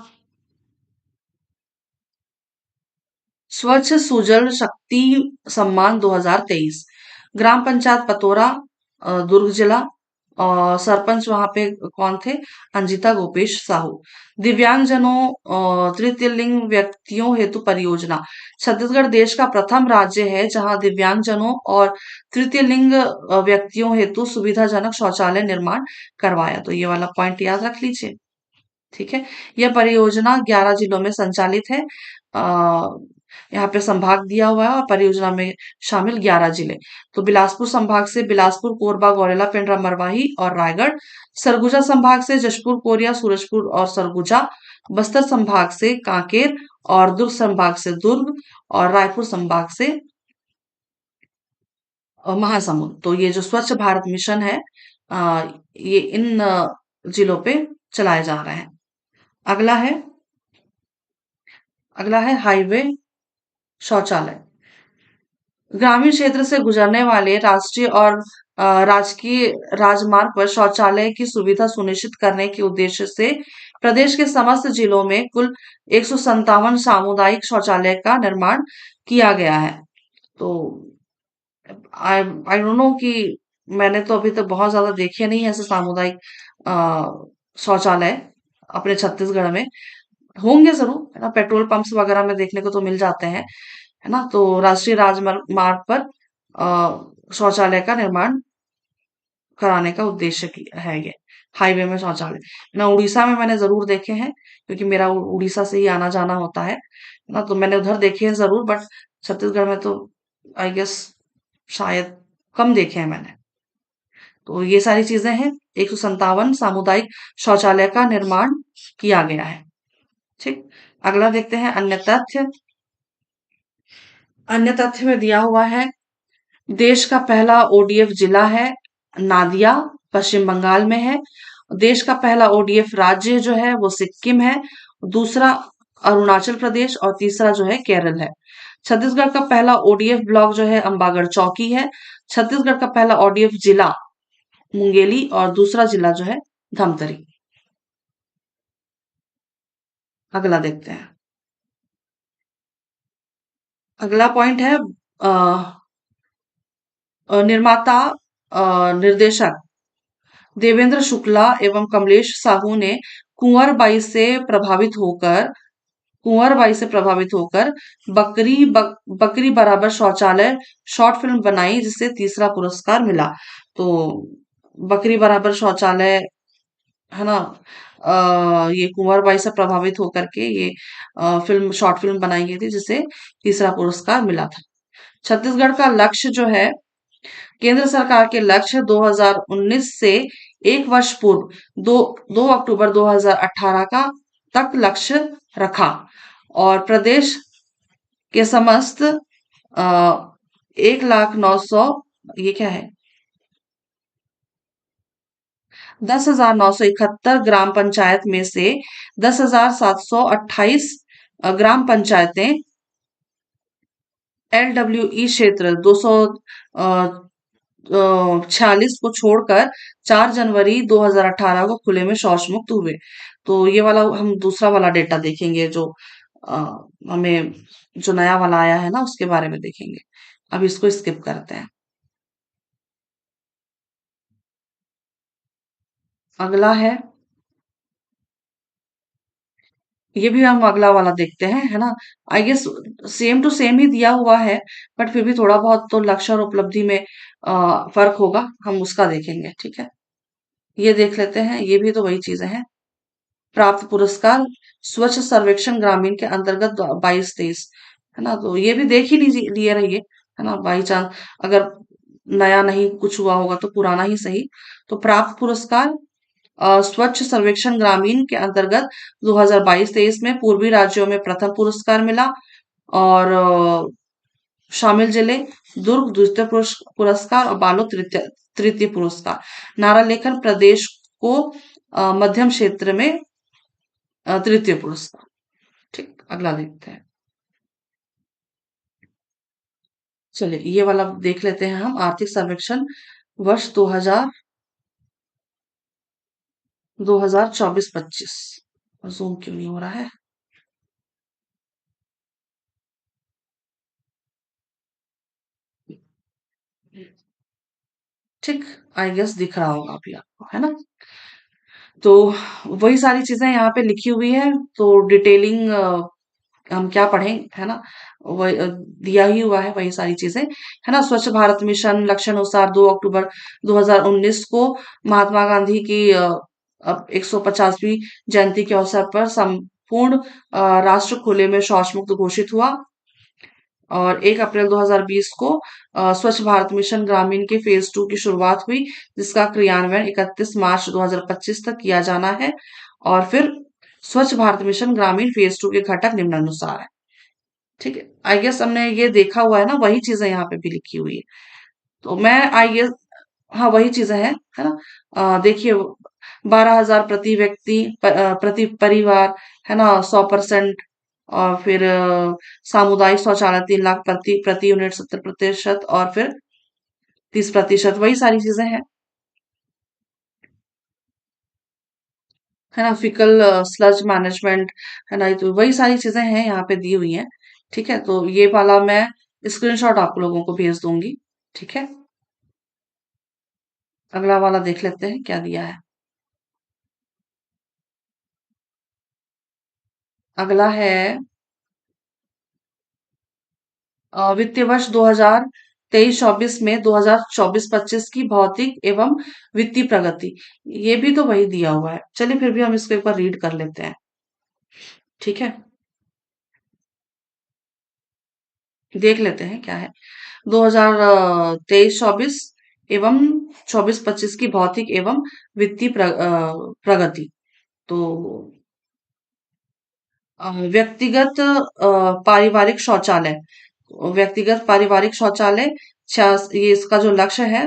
स्वच्छ सुजल शक्ति सम्मान 2023। ग्राम पंचायत पतोरा, दुर्ग जिला। और सरपंच वहां पे कौन थे? अंजिता गोपेश साहू। दिव्यांगजनों तृतीय लिंग व्यक्तियों हेतु परियोजना। छत्तीसगढ़ देश का प्रथम राज्य है जहां दिव्यांगजनों और तृतीय लिंग व्यक्तियों हेतु सुविधाजनक शौचालय निर्माण करवाया। तो ये वाला पॉइंट याद रख लीजिए। ठीक है। यह परियोजना 11 जिलों में संचालित है। यहाँ पे संभाग दिया हुआ है और परियोजना में शामिल 11 जिले। तो बिलासपुर संभाग से बिलासपुर, कोरबा, गौरेला, पेंड्रा, मरवाही और रायगढ़। सरगुजा संभाग से जशपुर, कोरिया, सूरजपुर और सरगुजा। बस्तर संभाग से कांकेर और दुर्ग संभाग से दुर्ग और रायपुर संभाग से महासमुंद। तो ये जो स्वच्छ भारत मिशन है, ये इन जिलों पे चलाए जा रहे हैं। अगला है अगला है हाईवे शौचालय। ग्रामीण क्षेत्र से गुजरने वाले राष्ट्रीय और राजकीय राजमार्ग पर शौचालय की सुविधा सुनिश्चित करने के उद्देश्य से प्रदेश के समस्त जिलों में कुल 157 सामुदायिक शौचालय का निर्माण किया गया है। तो आई आई डोंट नो कि मैंने तो अभी तक बहुत ज्यादा देखे नहीं है ऐसे सामुदायिक अ, शौचालय अपने छत्तीसगढ़ में। होंगे जरूर, है ना, पेट्रोल पंप्स वगैरह में देखने को तो मिल जाते हैं, है ना। तो राष्ट्रीय राजमार्ग मार्ग पर शौचालय का निर्माण कराने का उद्देश्य है ये, हाईवे में शौचालय ना। उड़ीसा में मैंने जरूर देखे हैं, क्योंकि मेरा उड़ीसा से ही आना जाना होता है ना, तो मैंने उधर देखे हैं जरूर, बट छत्तीसगढ़ में तो आई गेस शायद कम देखे हैं मैंने। तो ये सारी चीजें हैं। 157 सामुदायिक शौचालय का निर्माण किया गया है। ठीक। अगला देखते हैं अन्य तथ्य। अन्य तथ्य में दिया हुआ है, देश का पहला ओडीएफ जिला है नादिया, पश्चिम बंगाल में है। देश का पहला ओडीएफ राज्य जो है वो सिक्किम है। दूसरा अरुणाचल प्रदेश और तीसरा जो है केरल है। छत्तीसगढ़ का पहला ओडीएफ ब्लॉक जो है अंबागढ़ चौकी है। छत्तीसगढ़ का पहला ओडीएफ जिला मुंगेली और दूसरा जिला जो है धमतरी। अगला देखते हैं। अगला पॉइंट है निर्माता निर्देशक देवेंद्र शुक्ला एवं कमलेश साहू ने कुंवर बाई से प्रभावित होकर बकरी बराबर शौचालय शॉर्ट फिल्म बनाई, जिसे तीसरा पुरस्कार मिला। तो बकरी बराबर शौचालय, है ना, ये कुंवर बाई से प्रभावित होकर के ये शॉर्ट फिल्म बनाई गई थी, जिसे तीसरा पुरस्कार मिला था। छत्तीसगढ़ का लक्ष्य जो है, केंद्र सरकार के लक्ष्य 2019 से एक वर्ष पूर्व 2 अक्टूबर 2018 का तक लक्ष्य रखा और प्रदेश के समस्त 1,09,000, ये क्या है, 10,971 ग्राम पंचायत में से 10,728 ग्राम पंचायतें LWE क्षेत्र 246 को छोड़कर 4 जनवरी 2018 को खुले में शौच मुक्त हुए। तो ये वाला हम दूसरा वाला डेटा देखेंगे, जो अ, हमें जो नया वाला आया है ना उसके बारे में देखेंगे। अब इसको स्किप करते हैं। अगला है, ये भी हम अगला वाला देखते हैं, है ना। I guess same to same ही दिया हुआ है, बट फिर भी थोड़ा बहुत तो लक्ष्य और उपलब्धि में फर्क होगा, हम उसका देखेंगे। ठीक है, ये देख लेते हैं। ये भी तो वही चीजें हैं। प्राप्त पुरस्कार स्वच्छ सर्वेक्षण ग्रामीण के अंतर्गत 22-23, है ना। तो ये भी देख ही लिए रहिए, है ना, बाई चांस अगर नया नहीं कुछ हुआ होगा तो पुराना ही सही। तो प्राप्त पुरस्कार स्वच्छ सर्वेक्षण ग्रामीण के अंतर्गत 2022-23 में पूर्वी राज्यों में प्रथम पुरस्कार मिला और शामिल जिले दुर्ग द्वितीय पुरस्कार और बालोद तृतीय तृतीय पुरस्कार। नारा लेखन प्रदेश को मध्यम क्षेत्र में तृतीय पुरस्कार। ठीक, अगला देखते हैं। चलिए ये वाला देख लेते हैं हम, आर्थिक सर्वेक्षण वर्ष 2024-25। जूम क्यों नहीं हो रहा है? ठीक, आई गेस दिख रहा होगा अभी आपको, है ना। तो वही सारी चीजें यहाँ पे लिखी हुई है। तो डिटेलिंग हम क्या पढ़ें, है ना, वही दिया ही हुआ है वही सारी चीजें, है ना। स्वच्छ भारत मिशन लक्ष्य अनुसार 2 अक्टूबर 2019 को महात्मा गांधी की अब 150वीं जयंती के अवसर पर संपूर्ण राष्ट्र खुले में शौच मुक्त घोषित हुआ। और 1 अप्रैल 2020 को स्वच्छ भारत मिशन ग्रामीण के फेज 2 की शुरुआत हुई, जिसका क्रियान्वयन 31 मार्च 2025 तक किया जाना है। और फिर स्वच्छ भारत मिशन ग्रामीण फेज 2 के घटक निम्नानुसार है। ठीक है, आई गेस हमने ये देखा हुआ है ना, वही चीजें यहाँ पे भी लिखी हुई है। तो मैं आई गेस, हाँ वही चीजें हैं, है ना। देखिए, 12,000 प्रति व्यक्ति, प्रति परिवार, है ना, 100%। और फिर सामुदायिक शौचालय 3 लाख प्रति प्रति यूनिट, 70%। और फिर 30%, वही सारी चीजें हैं, है ना। फिकल स्लज मैनेजमेंट, है ना, तो वही सारी चीजें हैं यहाँ पे दी हुई हैं। ठीक है, तो ये वाला मैं स्क्रीनशॉट आप लोगों को भेज दूंगी। ठीक है, अगला वाला देख लेते हैं क्या दिया है। अगला है वित्तीय वर्ष 2023-24 में 2024-25 की भौतिक एवं वित्तीय प्रगति। ये भी तो वही दिया हुआ है, चलिए फिर भी हम इसको एक बार रीड कर लेते हैं। ठीक है, देख लेते हैं क्या है। 2023-24 एवं 24-25 की भौतिक एवं वित्तीय प्रगति। तो व्यक्तिगत पारिवारिक शौचालय, व्यक्तिगत पारिवारिक शौचालय, ये इसका जो लक्ष्य है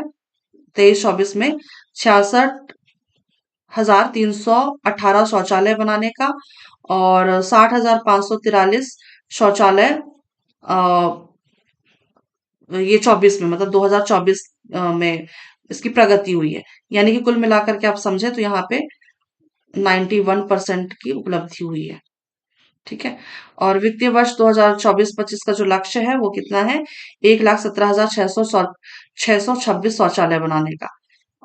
23-24 में 66,318 शौचालय बनाने का। और 60,543 शौचालय अ, ये 24 में, मतलब 2024 में इसकी प्रगति हुई है। यानी कि कुल मिलाकर के आप समझे तो यहाँ पे 91% की उपलब्धि हुई है। ठीक है, और वित्तीय वर्ष 2024-25 का जो लक्ष्य है वो कितना है? 1,17,626 शौचालय बनाने का।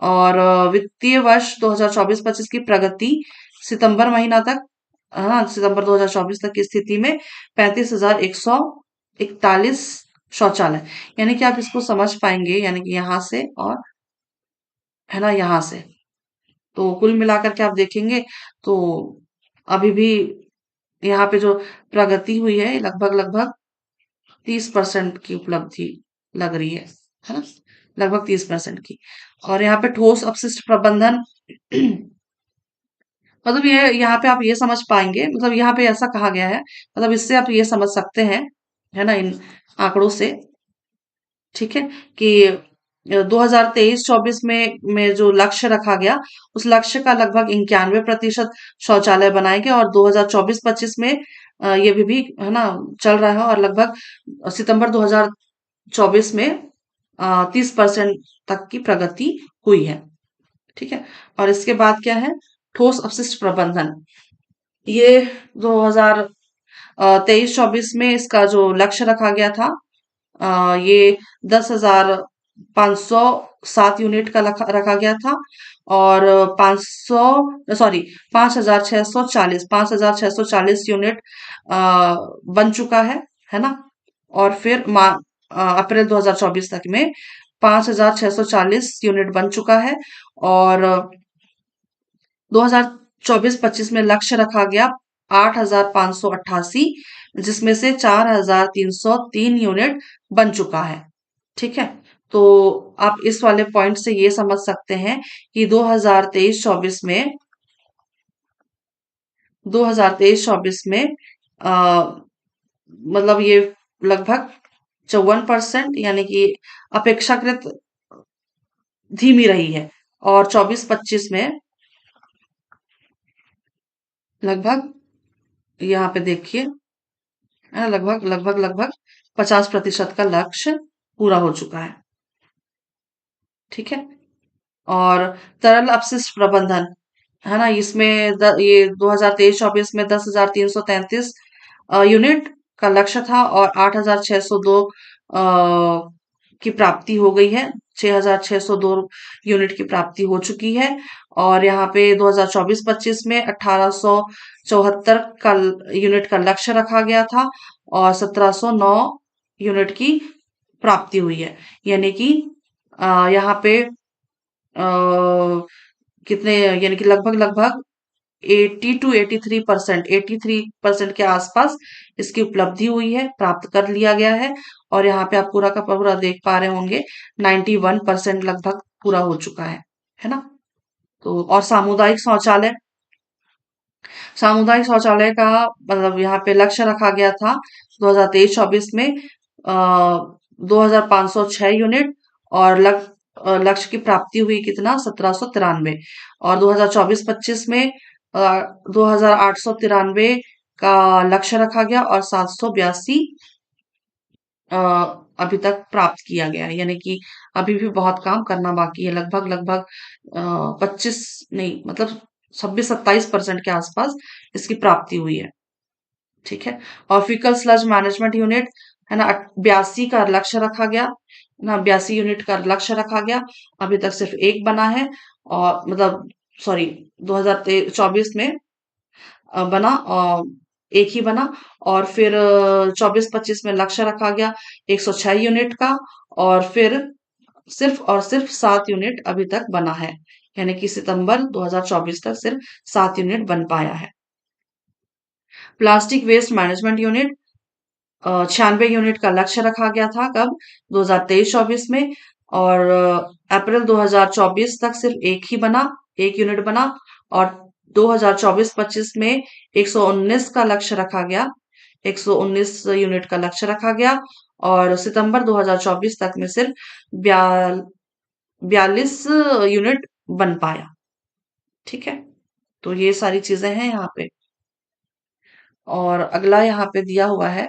और वित्तीय वर्ष 2024-25 की प्रगति सितंबर महीना तक, हाँ सितंबर 2024 तक की स्थिति में 35,141 शौचालय। यानी कि आप इसको समझ पाएंगे, यानी कि यहाँ से और, है ना, यहाँ से। तो कुल मिलाकर के आप देखेंगे तो अभी भी यहाँ पे जो प्रगति हुई है लगभग लगभग 30% की उपलब्धि लग रही है ना, लगभग 30% की। और यहाँ पे ठोस अपशिष्ट प्रबंधन मतलब ये यहाँ पे आप ये समझ पाएंगे, मतलब यहाँ पे ऐसा कहा गया है, मतलब इससे आप ये समझ सकते हैं, है ना, इन आंकड़ों से। ठीक है, कि 2023-24 में जो लक्ष्य रखा गया, उस लक्ष्य का लगभग 91% शौचालय बनाए गए। और 2024-25 में ये भी है ना चल रहा है। और लगभग सितंबर 2024 में 30% तक की प्रगति हुई है। ठीक है, और इसके बाद क्या है? ठोस अपशिष्ट प्रबंधन। ये 2023-24 में इसका जो लक्ष्य रखा गया था, ये 10,507 यूनिट का रखा गया था। और 500, सॉरी, 5,640 यूनिट बन चुका है ना। और फिर अप्रैल 2024 तक में 5,640 यूनिट बन चुका है। और 2024-25 में लक्ष्य रखा गया 8,588, जिसमें से 4,303 यूनिट बन चुका है। ठीक है, तो आप इस वाले पॉइंट से ये समझ सकते हैं कि 2023-24 में आ, मतलब ये लगभग 54%, यानी कि अपेक्षाकृत धीमी रही है। और 24-25 में लगभग, यहाँ पे देखिए, है ना, लगभग लगभग लगभग 50% का लक्ष्य पूरा हो चुका है। ठीक है, और तरल अपशिष्ट प्रबंधन, है ना, इसमें ये 2023-24 में 10,333 यूनिट का लक्ष्य था। और 8,602 की प्राप्ति हो गई है। 6,602 यूनिट की प्राप्ति हो चुकी है। और यहाँ पे 2024-25 में 1,874 का यूनिट का लक्ष्य रखा गया था। और 1,709 यूनिट की प्राप्ति हुई है। यानी कि यहाँ पे कितने, यानी कि लगभग लगभग 80 to 83%, 83% के आसपास इसकी उपलब्धि हुई है, प्राप्त कर लिया गया है। और यहाँ पे आप पूरा का पूरा देख पा रहे होंगे, 91% लगभग पूरा हो चुका है ना। तो और सामुदायिक शौचालय का मतलब यहाँ पे लक्ष्य रखा गया था 2023-24 में 2506 यूनिट। और लक्ष्य की प्राप्ति हुई कितना, 1793। और 2024-25 में 2893 का लक्ष्य रखा गया और 782 अ, अभी तक प्राप्त किया गया है। यानी कि अभी भी बहुत काम करना बाकी है। लगभग लगभग 25 नहीं, मतलब 26-27% के आसपास इसकी प्राप्ति हुई है। ठीक है। और फीकल स्लज मैनेजमेंट यूनिट है ना, 82 का लक्ष्य रखा गया ना, 82 यूनिट का लक्ष्य रखा गया। अभी तक सिर्फ एक बना है, और मतलब सॉरी 2024 में बना, और एक ही बना। और फिर 24-25 में लक्ष्य रखा गया 106 यूनिट का। और फिर सिर्फ और सिर्फ 7 यूनिट अभी तक बना है। यानी कि सितंबर 2024 तक सिर्फ 7 यूनिट बन पाया है। Plastic waste management unit 96 unit का लक्ष्य रखा गया था, कब, 2023-24 में। और अप्रैल 2024 तक सिर्फ एक ही बना, एक यूनिट बना। और 2024-25 में 119 का लक्ष्य रखा गया, 119 यूनिट का लक्ष्य रखा गया। और सितंबर 2024 तक में सिर्फ 42 यूनिट बन पाया। ठीक है। तो ये सारी चीजें हैं यहाँ पे। और अगला यहाँ पे दिया हुआ है,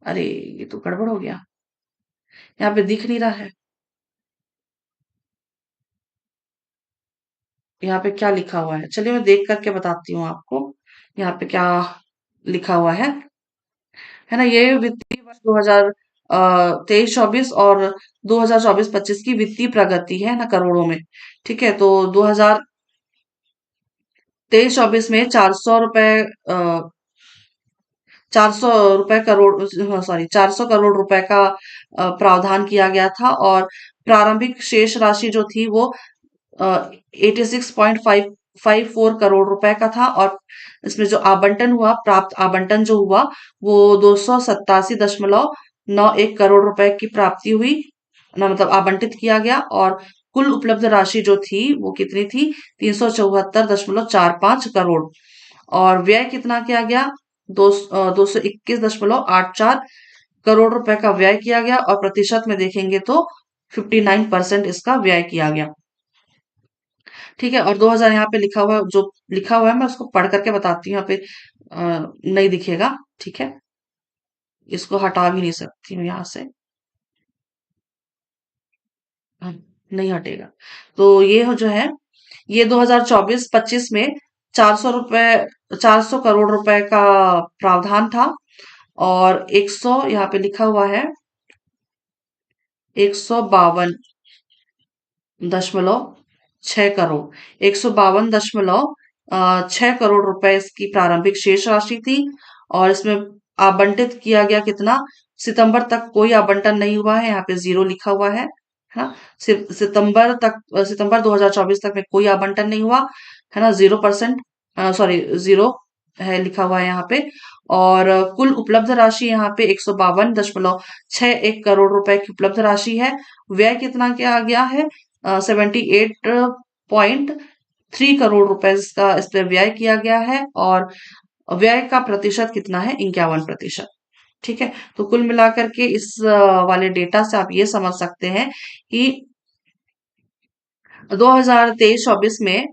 अरे ये तो गड़बड़ हो गया, यहाँ पे दिख नहीं रहा है। यहाँ पे क्या लिखा हुआ है, चलिए मैं देख करके बताती हूँ आपको यहाँ पे क्या लिखा हुआ है ना। ये वित्तीय वर्ष 2023-24 और 2024-25 की वित्तीय प्रगति है ना, करोड़ों में। ठीक है। तो 2023-24 में 400 रुपए करोड़, सॉरी 400 करोड़ रुपए का प्रावधान किया गया था। और प्रारंभिक शेष राशि जो थी वो 86.554 करोड़ रुपए का था। और इसमें जो आवंटन हुआ, प्राप्त आवंटन जो हुआ, वो 287.91 करोड़ रुपए की प्राप्ति हुई ना, मतलब आवंटित किया गया। और कुल उपलब्ध राशि जो थी वो कितनी थी, 374.45 करोड़। और व्यय कितना किया गया, 221.84 करोड़ रुपए का व्यय किया गया। और प्रतिशत में देखेंगे तो 59% इसका व्यय किया गया। ठीक है। और 2000 यहाँ पे लिखा हुआ है, जो लिखा हुआ है मैं उसको पढ़ करके बताती हूँ। यहाँ पे नहीं दिखेगा। ठीक है। इसको हटा भी नहीं सकती हूँ यहाँ से। हाँ, नहीं हटेगा। तो ये जो है, ये 2024-25 में 400 करोड़ रुपए का प्रावधान था। और 100 यहाँ पे लिखा हुआ है, 152.6 करोड़, 152.6 करोड़ रुपए इसकी प्रारंभिक शेष राशि थी। और इसमें आवंटित किया गया कितना, सितंबर तक कोई आवंटन नहीं हुआ है, यहाँ पे जीरो लिखा हुआ है ना। सितंबर 2024 तक में कोई आवंटन नहीं हुआ है ना, 0%, सॉरी जीरो है लिखा हुआ है यहाँ पे। और कुल उपलब्ध राशि यहाँ पे 152.61 करोड़ रुपए की उपलब्ध राशि है। व्यय कितना किया गया है, 78.3 करोड़ रुपए इसका इस पे व्यय किया गया है। और व्यय का प्रतिशत कितना है, 51%। ठीक है। तो कुल मिलाकर के इस वाले डेटा से आप ये समझ सकते हैं कि 2023-24 में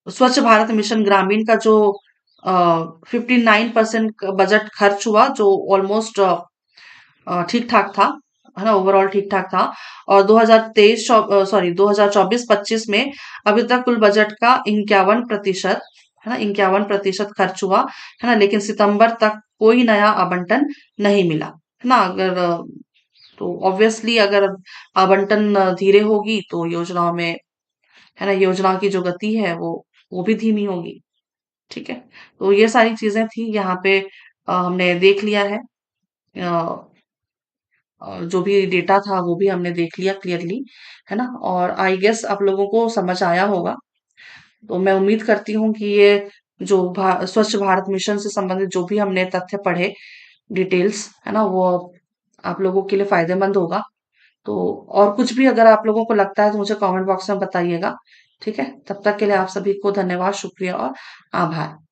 स्वच्छ भारत मिशन ग्रामीण का जो 59% बजट खर्च हुआ, जो ऑलमोस्ट ठीक ठाक था, है ना, ओवरऑल ठीक ठाक था। और 2024-25 में अभी तक कुल बजट का 51%, है ना, 51% खर्च हुआ, है ना। लेकिन सितंबर तक कोई नया आवंटन नहीं मिला, है ना। अगर तो ऑब्वियसली अगर आवंटन धीरे होगी तो योजनाओं में, है ना, योजना की जो गति है वो भी धीमी होगी। ठीक है। तो ये सारी चीजें थी यहाँ पे, हमने देख लिया है। अ, जो भी डेटा था वो भी हमने देख लिया क्लियरली, है ना। और आई गेस आप लोगों को समझ आया होगा। तो मैं उम्मीद करती हूँ कि ये जो स्वच्छ भारत मिशन से संबंधित जो भी हमने तथ्य पढ़े, डिटेल्स, है ना, वो आप लोगों के लिए फायदेमंद होगा। तो और कुछ भी अगर आप लोगों को लगता है तो मुझे कमेंट बॉक्स में बताइएगा। ठीक है? तब तक के लिए आप सभी को धन्यवाद, शुक्रिया और आभार।